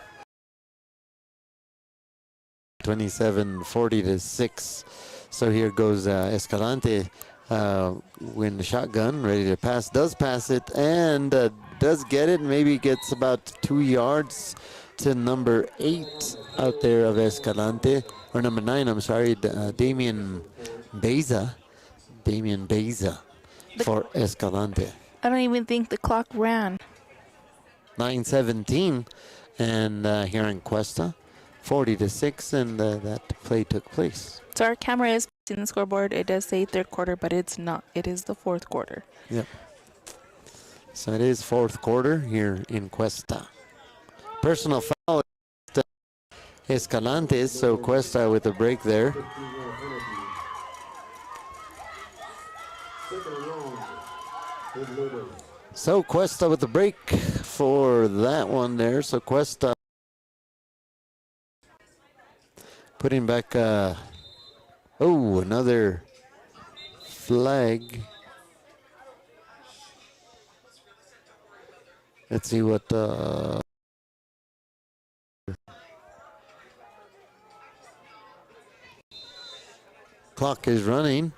27-40-6. So here goes Escalante when the shotgun, ready to pass, does pass it, and does get it. Maybe gets about 2 yards to number 8 out there of Escalante, or number 9, I'm sorry, Damian Beza for Escalante. I don't even think the clock ran. 9:17, and here in Questa, 40-6, and that play took place. So our camera is in the scoreboard. It does say third quarter, but it's not. It is the fourth quarter. Yep. So it is fourth quarter here in Questa. Personal foul Escalante, so Questa with a break there. So Questa with the break for that one there. So Questa putting back, another flag. Let's see what clock is running.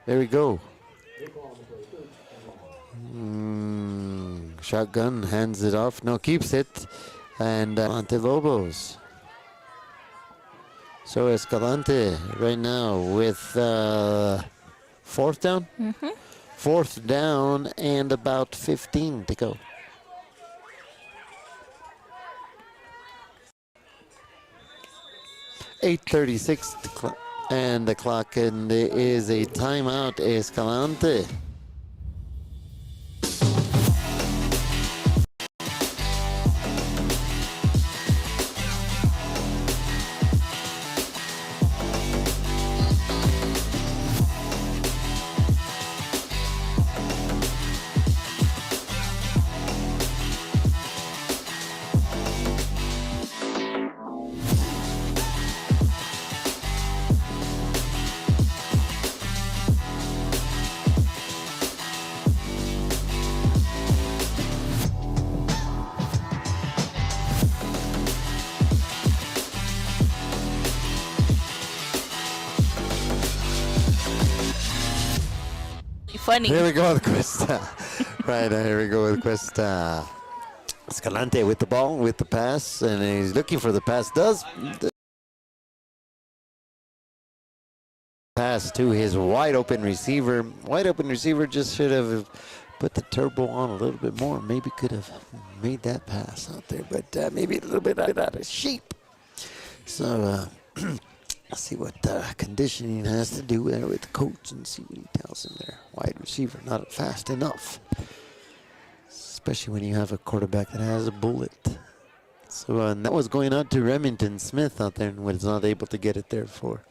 There we go. Shotgun hands it off. No, keeps it. And Escalante Lobos. So Escalante right now with fourth down? Mm-hmm. Fourth down and about 15 to go. .836 and the clock, and there is a timeout, Escalante. Funny. Here we go with Questa. Right, here we go with Questa. Escalante with the ball, with the pass, and he's looking for the pass. Does pass to his wide open receiver. Wide open receiver just should have put the turbo on a little bit more. Maybe could have made that pass out there, but maybe a little bit out of shape. So let's see what conditioning has to do there with the coach and see what he tells him there. Wide receiver, not fast enough. Especially when you have a quarterback that has a bullet. So and that was going out to Remington Smith out there and was not able to get it there for.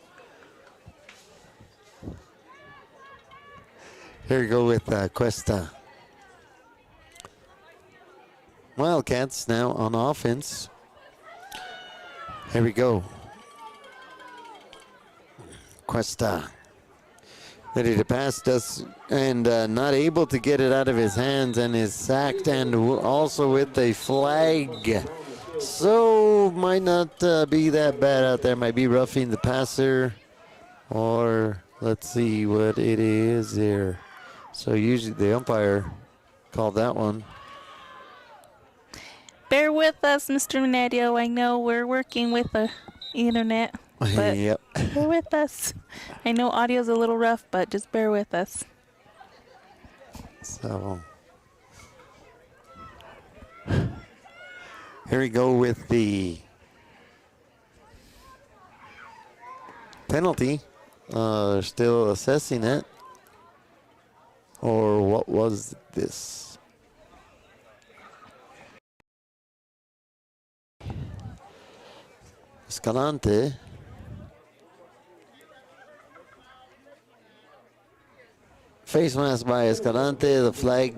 Here we go with Questa. Wildcats now on offense. Here we go. Questa ready to pass, and not able to get it out of his hands, and is sacked, and also with a flag. So might not be that bad out there. Might be roughing the passer, or let's see what it is here. So usually the umpire called that one. Bear with us, Mr. Nadio. I know we're working with the internet, but Yep. bear with us. I know audio's a little rough, but just bear with us. So here we go with the penalty. They're still assessing it. Or what was this? Escalante. Face mask by Escalante. The flag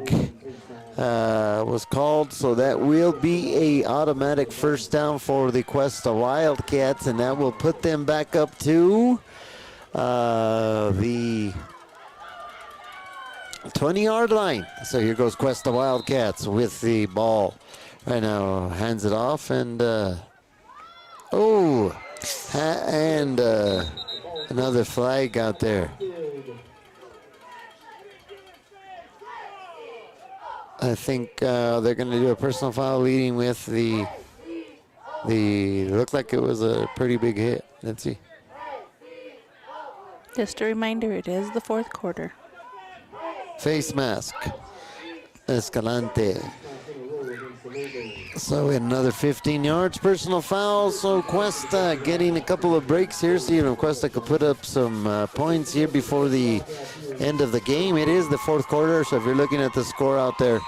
was called, so that will be a automatic first down for the Questa Wildcats, and that will put them back up to the 20-yard line. So here goes Questa Wildcats with the ball. Right now, hands it off, and another flag out there. I think they're going to do a personal foul leading with the looked like it was a pretty big hit. Let's see. Just a reminder, it is the fourth quarter. Face mask. Escalante. So another 15 yards, personal foul. So Questa getting a couple of breaks here. See if Questa could put up some points here before the end of the game. It is the fourth quarter, so if you're looking at the score out there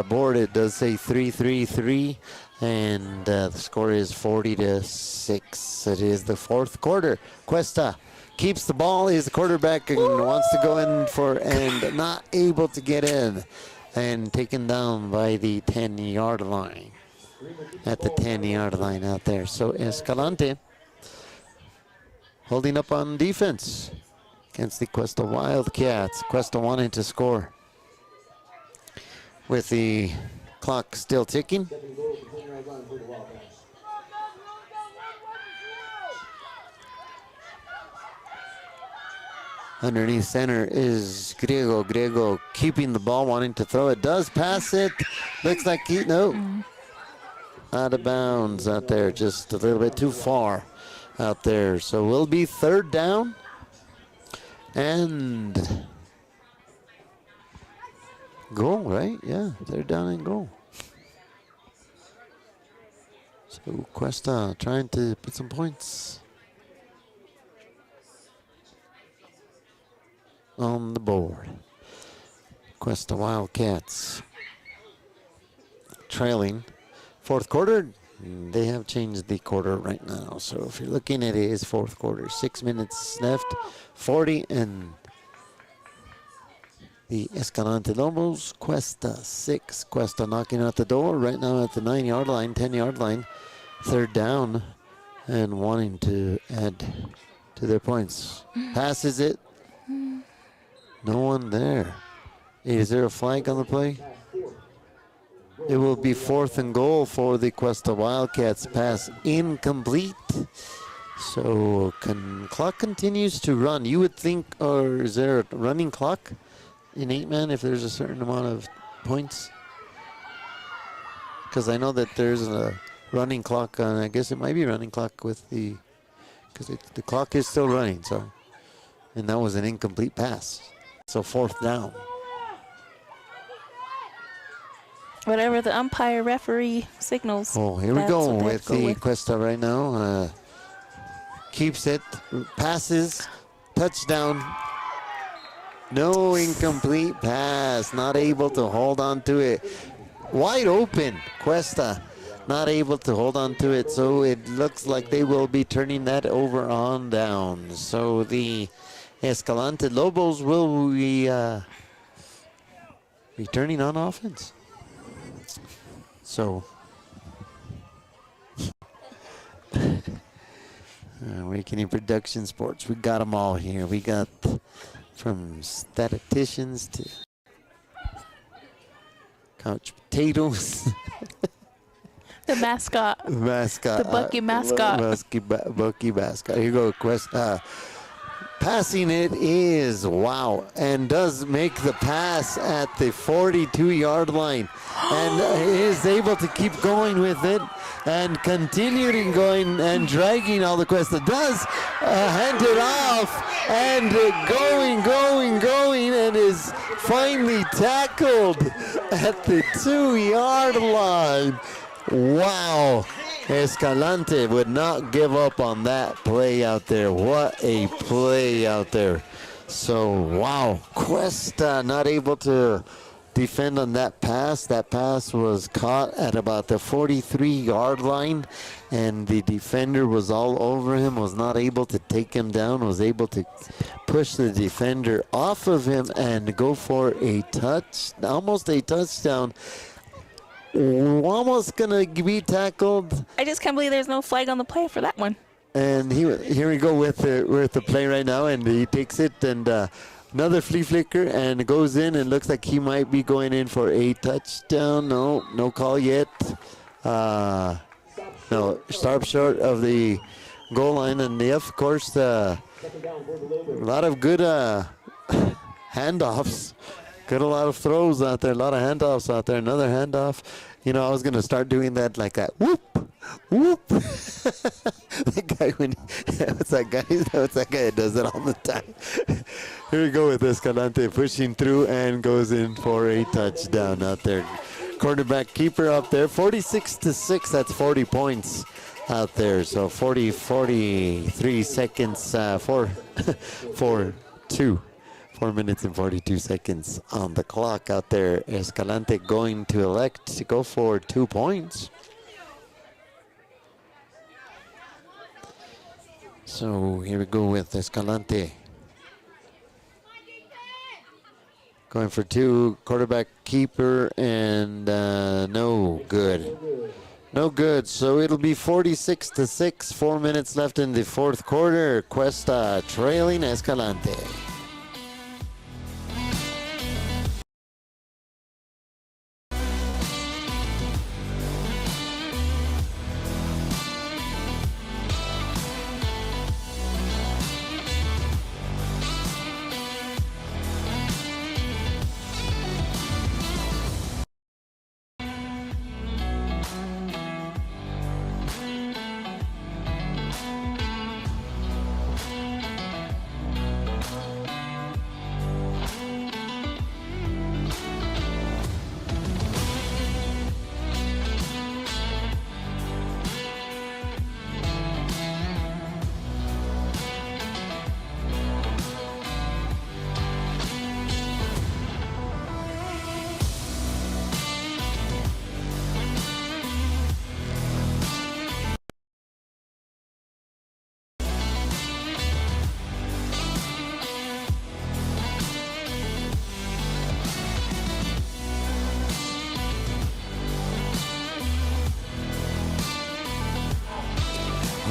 board, it does say 3-3-3, and the score is 40-6. It is the fourth quarter. Questa keeps the ball. He's the quarterback and wants to go in for, and not able to get in, and taken down by the 10-yard line. At the 10-yard line out there. So Escalante holding up on defense against the Questa Wildcats. Questa wanting to score with the clock still ticking. Underneath center is Griego. Griego keeping the ball, wanting to throw it. Does pass it. Looks like no. Out of bounds out there, just a little bit too far. out there. So we'll be third down and goal, right? Yeah, third down and goal. So Questa trying to put some points on the board. Questa Wildcats trailing. Fourth quarter, they have changed the quarter right now. So if you're looking at it, it's fourth quarter. 6 minutes left, 40, and the Escalante Lobos, Questa 6. Questa knocking out the door right now at the 9-yard line, 10-yard line. Third down and wanting to add to their points. Passes it. No one there. Is there a flag on the play? It will be fourth and goal for the Questa Wildcats. Pass incomplete. So clock continues to run. You would think, or is there a running clock in 8-man if there's a certain amount of points? Because I know that there's a running clock on, I guess it might be running clock with the, because the clock is still running, so. And that was an incomplete pass. So fourth down. Whatever the umpire referee signals. Oh, here we go with the Questa right now. Keeps it, passes, touchdown. No, incomplete pass, not able to hold on to it. Wide open, Questa, not able to hold on to it. So it looks like they will be turning that over on down. So the Escalante Lobos will be returning on offense. So, Awakening Production Sports, we got them all here. We got from statisticians to couch potatoes. The mascot. Mascot. The Bucky mascot. Bucky mascot. Here you go, Quest. Passing it is, wow, and does make the pass at the 42-yard line. And is able to keep going with it and continuing going and dragging all the Questa. Does hand it off and going, and is finally tackled at the 2-yard line. Wow. Escalante would not give up on that play out there. What a play out there. So, wow. Questa not able to defend on that pass. That pass was caught at about the 43-yard line, and the defender was all over him, was not able to take him down, was able to push the defender off of him and go for a almost a touchdown. Almost gonna be tackled. I just can't believe there's no flag on the play for that one. And here we go with the play right now, and he takes it and another flea flicker and goes in and looks like he might be going in for a touchdown. No call yet. No, sharp short of the goal line, and of course a lot of good handoffs. Got a lot of throws out there, a lot of handoffs out there. Another handoff. You know, I was going to start doing that like that. Whoop, whoop. The guy, what's that guy that does it all the time? Here we go with Escalante pushing through and goes in for a touchdown out there. Quarterback keeper up there, 46-6. That's 40 points out there. So 43 seconds, 4 minutes and 42 seconds on the clock out there. Escalante going to elect to go for 2 points. So here we go with Escalante. Going for 2, quarterback keeper, and no good. No good, so it'll be 46-6, 4 minutes left in the fourth quarter. Questa trailing Escalante.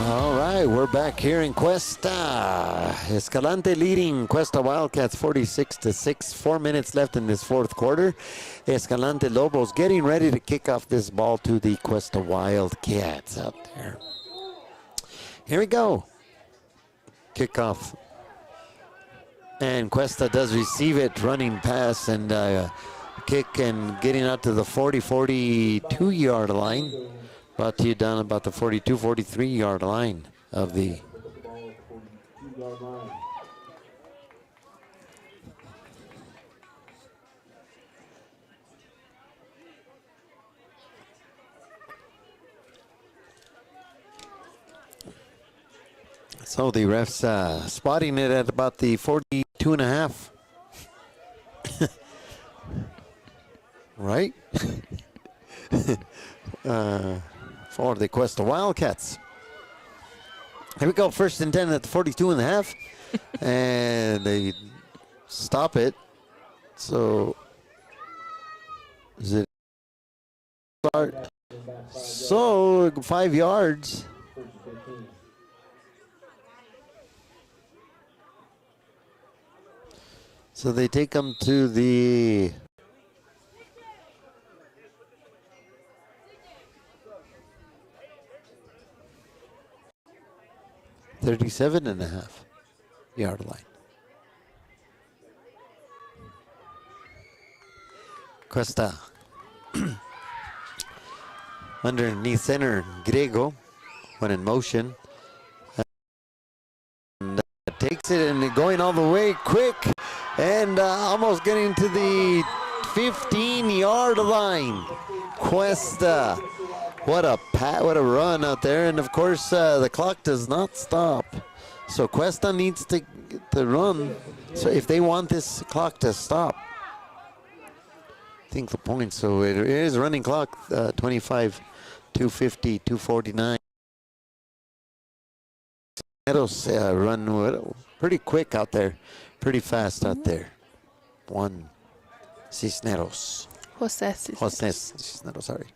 All right, we're back here in Questa. Escalante leading Questa Wildcats 46-6. 4 minutes left in this fourth quarter. Escalante Lobos getting ready to kick off this ball to the Questa Wildcats out there. Here we go. Kickoff. And Questa does receive it, running pass and kick and getting out to the 40-42 yard line. Brought to you down about the 42-43 yard line of the so the refs spotting it at about the 42 and a half. Right? For the Questa Wildcats. Here we go, first and 10 at the 42 and a half. And they stop it. So, is it start? So, 5 yards. So they take them to the 37 and a half yard line. Questa underneath center, Grego when in motion. And takes it and going all the way quick and almost getting to the 15-yard line. Questa. What a run out there, and of course the clock does not stop. So Questa needs to run. So if they want this clock to stop, I think the point. So it is running clock, 25, 250, 249. Run pretty quick out there, pretty fast out there. One, Cisneros. Cisneros, sorry.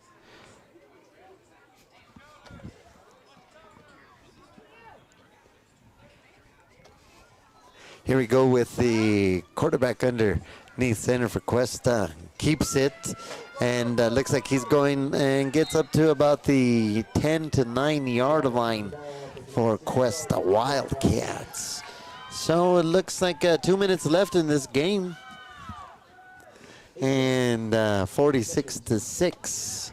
Here we go with the quarterback underneath center for Questa. Keeps it and looks like he's going and gets up to about the 10 to 9 yard line for Questa Wildcats. So it looks like 2 minutes left in this game. And 46-6.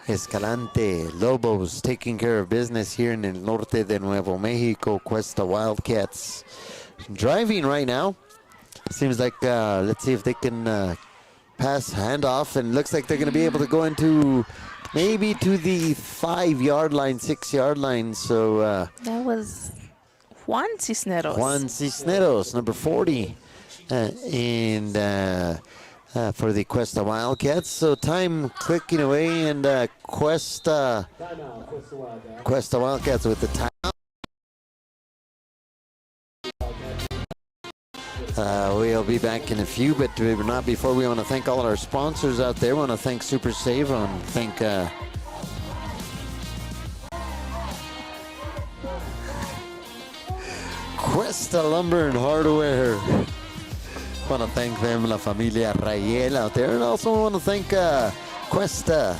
Escalante Lobos taking care of business here in el norte de Nuevo Mexico. Questa Wildcats driving right now. Seems like, let's see if they can pass handoff, and looks like they're going to be able to go into maybe to the 5 yard line, 6 yard line. So that was Juan Cisneros. Juan Cisneros, number 40, and for the Questa Wildcats. So time clicking away, and Questa Wildcats with the timeout. We'll be back in a few, but not before. We want to thank all our sponsors out there. We want to thank Super Save. I want to thank Questa Lumber and Hardware. Want to thank them, La Familia Rayel out there. And also want to thank Questa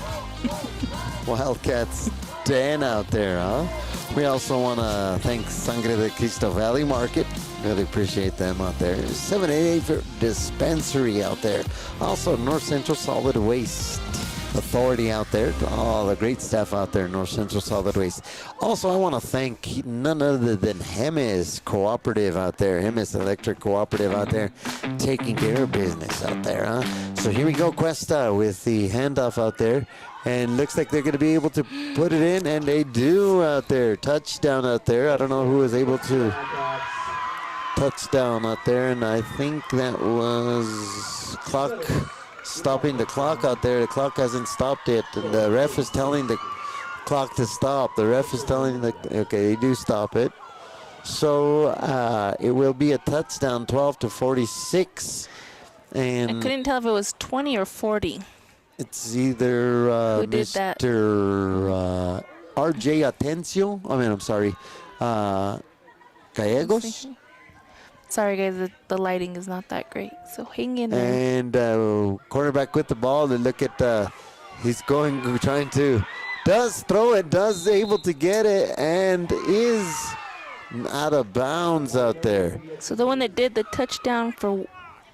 Wildcats Dan out there. We also want to thank Sangre de Cristo Valley Market. Really appreciate them out there. 788 Dispensary out there. Also North Central Solid Waste Authority out there. All the great staff out there, North Central Solid Waste. Also, I want to thank none other than Hemis Cooperative out there. Hemis Electric Cooperative out there, taking care of business out there. So here we go, Questa with the handoff out there. And looks like they're going to be able to put it in, and they do out there. Touchdown out there. I don't know who was able to touchdown out there, and I think that was clock, stopping the clock out there. The clock hasn't stopped it, and the ref is telling the clock to stop. The ref is telling okay, they do stop it. So it will be a touchdown, 12-46. And I couldn't tell if it was 20 or 40. It's either Who did Mr. RJ Atencio. I'm sorry. Gallegos. Sorry, guys, the lighting is not that great, so hang in there. And quarterback with the ball. And look at, he's does throw it, does able to get it, and is out of bounds out there. So the one that did the touchdown for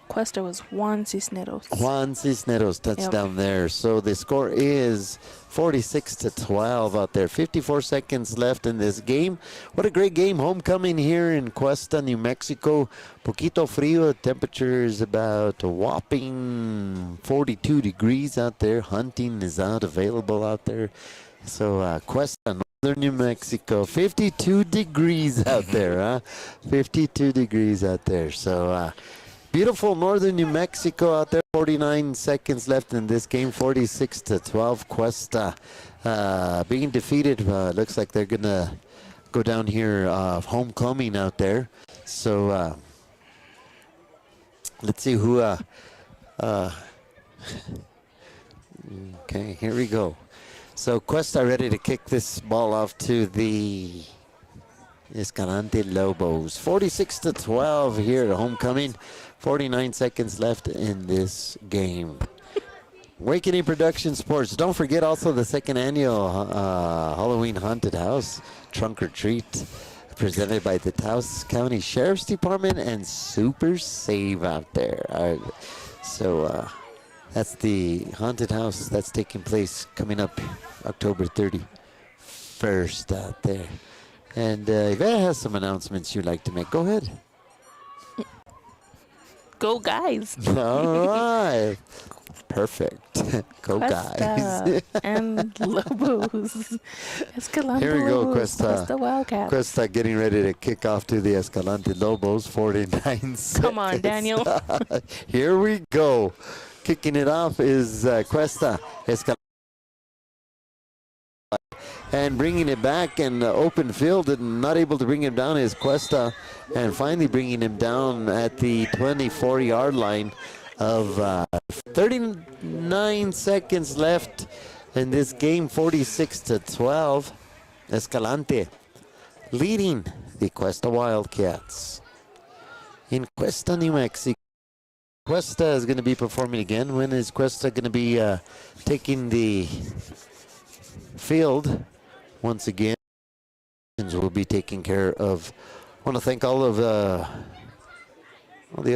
Questa was Juan Cisneros. Juan Cisneros touchdown there. So the score is 46-12 out there. 54 seconds left in this game. What a great game. Homecoming here in Questa, New Mexico. Poquito frío. Temperature is about a whopping 42 degrees out there. Hunting is available out there. So Questa, Northern New Mexico. 52 degrees out there, huh? 52 degrees out there. So beautiful Northern New Mexico out there. 49 seconds left in this game. 46-12. Questa being defeated. Looks like they're going to go down here homecoming out there. So let's see who. Okay, here we go. So Questa ready to kick this ball off to the Escalante Lobos. 46-12 here at homecoming. 49 seconds left in this game. Awakening Production Sports. Don't forget also the second annual Halloween Haunted House Trunk or Treat presented by the Taos County Sheriff's Department and Super Save out there. So that's the haunted house that's taking place coming up October 31st out there. And Ivana has some announcements you'd like to make. Go ahead. Go guys. All right. Perfect. Go Questa guys. and Lobos. Escalante Here we go, Lobos, Questa. Questa Wildcats. Questa getting ready to kick off to the Escalante Lobos. 49 seconds. Come on, Daniel. Here we go. Kicking it off is Questa. Escalante. And bringing it back in open field and not able to bring him down is Questa. And finally bringing him down at the 24-yard line of 39 seconds left in this game. 46-12. Escalante leading the Questa Wildcats. In Questa, New Mexico. Questa is going to be performing again. When is Questa going to be taking the field once again? Will be taking care of. I want to thank all the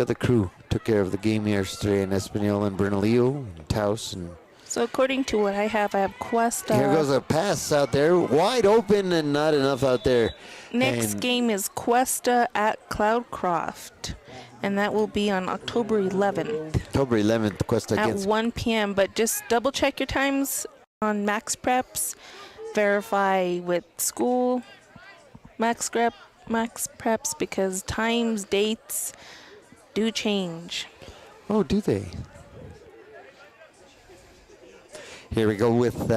other crew took care of the game yesterday in Espanola and Bernalillo and Taos. And So according to what I have Questa. here goes a pass out there, wide open and not enough out there. Next game is Questa at Cloudcroft, and that will be on October 11th. October 11th, Questa at against 1 p.m. But just double check your times on Max Preps. Verify with school Max Preps because times, dates do change. Oh, do they? Here we go with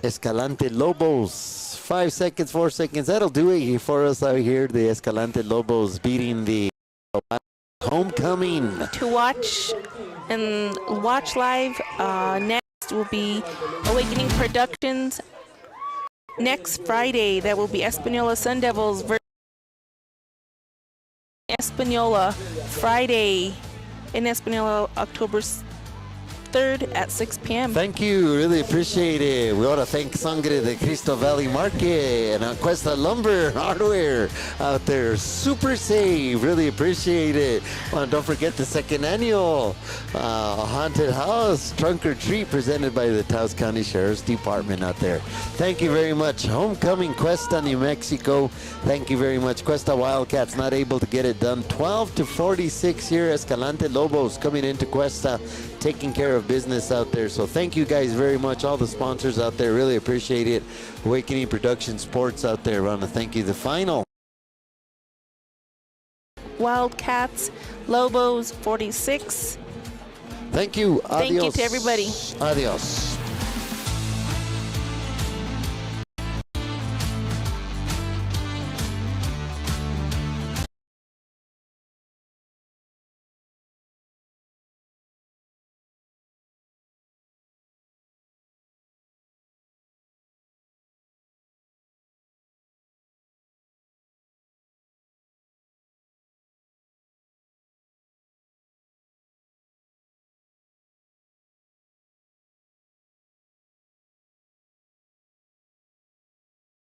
Escalante Lobos. 5 seconds, 4 seconds. That'll do it for us out here. The Escalante Lobos beating the homecoming. To watch and watch live, next will be Awakening Productions. Next Friday, that will be Espanola Sun Devils versus Espanola. Friday in Espanola, October 3rd at 6 p.m. Thank you. Really appreciate it. We want to thank Sangre de Cristo Valley Market and Questa Lumber Hardware out there. Super Save. Really appreciate it. Don't forget the second annual Haunted House Trunk or Treat presented by the Taos County Sheriff's Department out there. Thank you very much. Homecoming Questa, New Mexico. Thank you very much. Questa Wildcats not able to get it done. 12-46 here. Escalante Lobos coming into Questa, taking care of business out there. So thank you guys very much, all the sponsors out there, really appreciate it. Awakening Production Sports out there, I want to thank you. The final Wildcats, Lobos 46. Thank you. Adios. Thank you to everybody. Adios.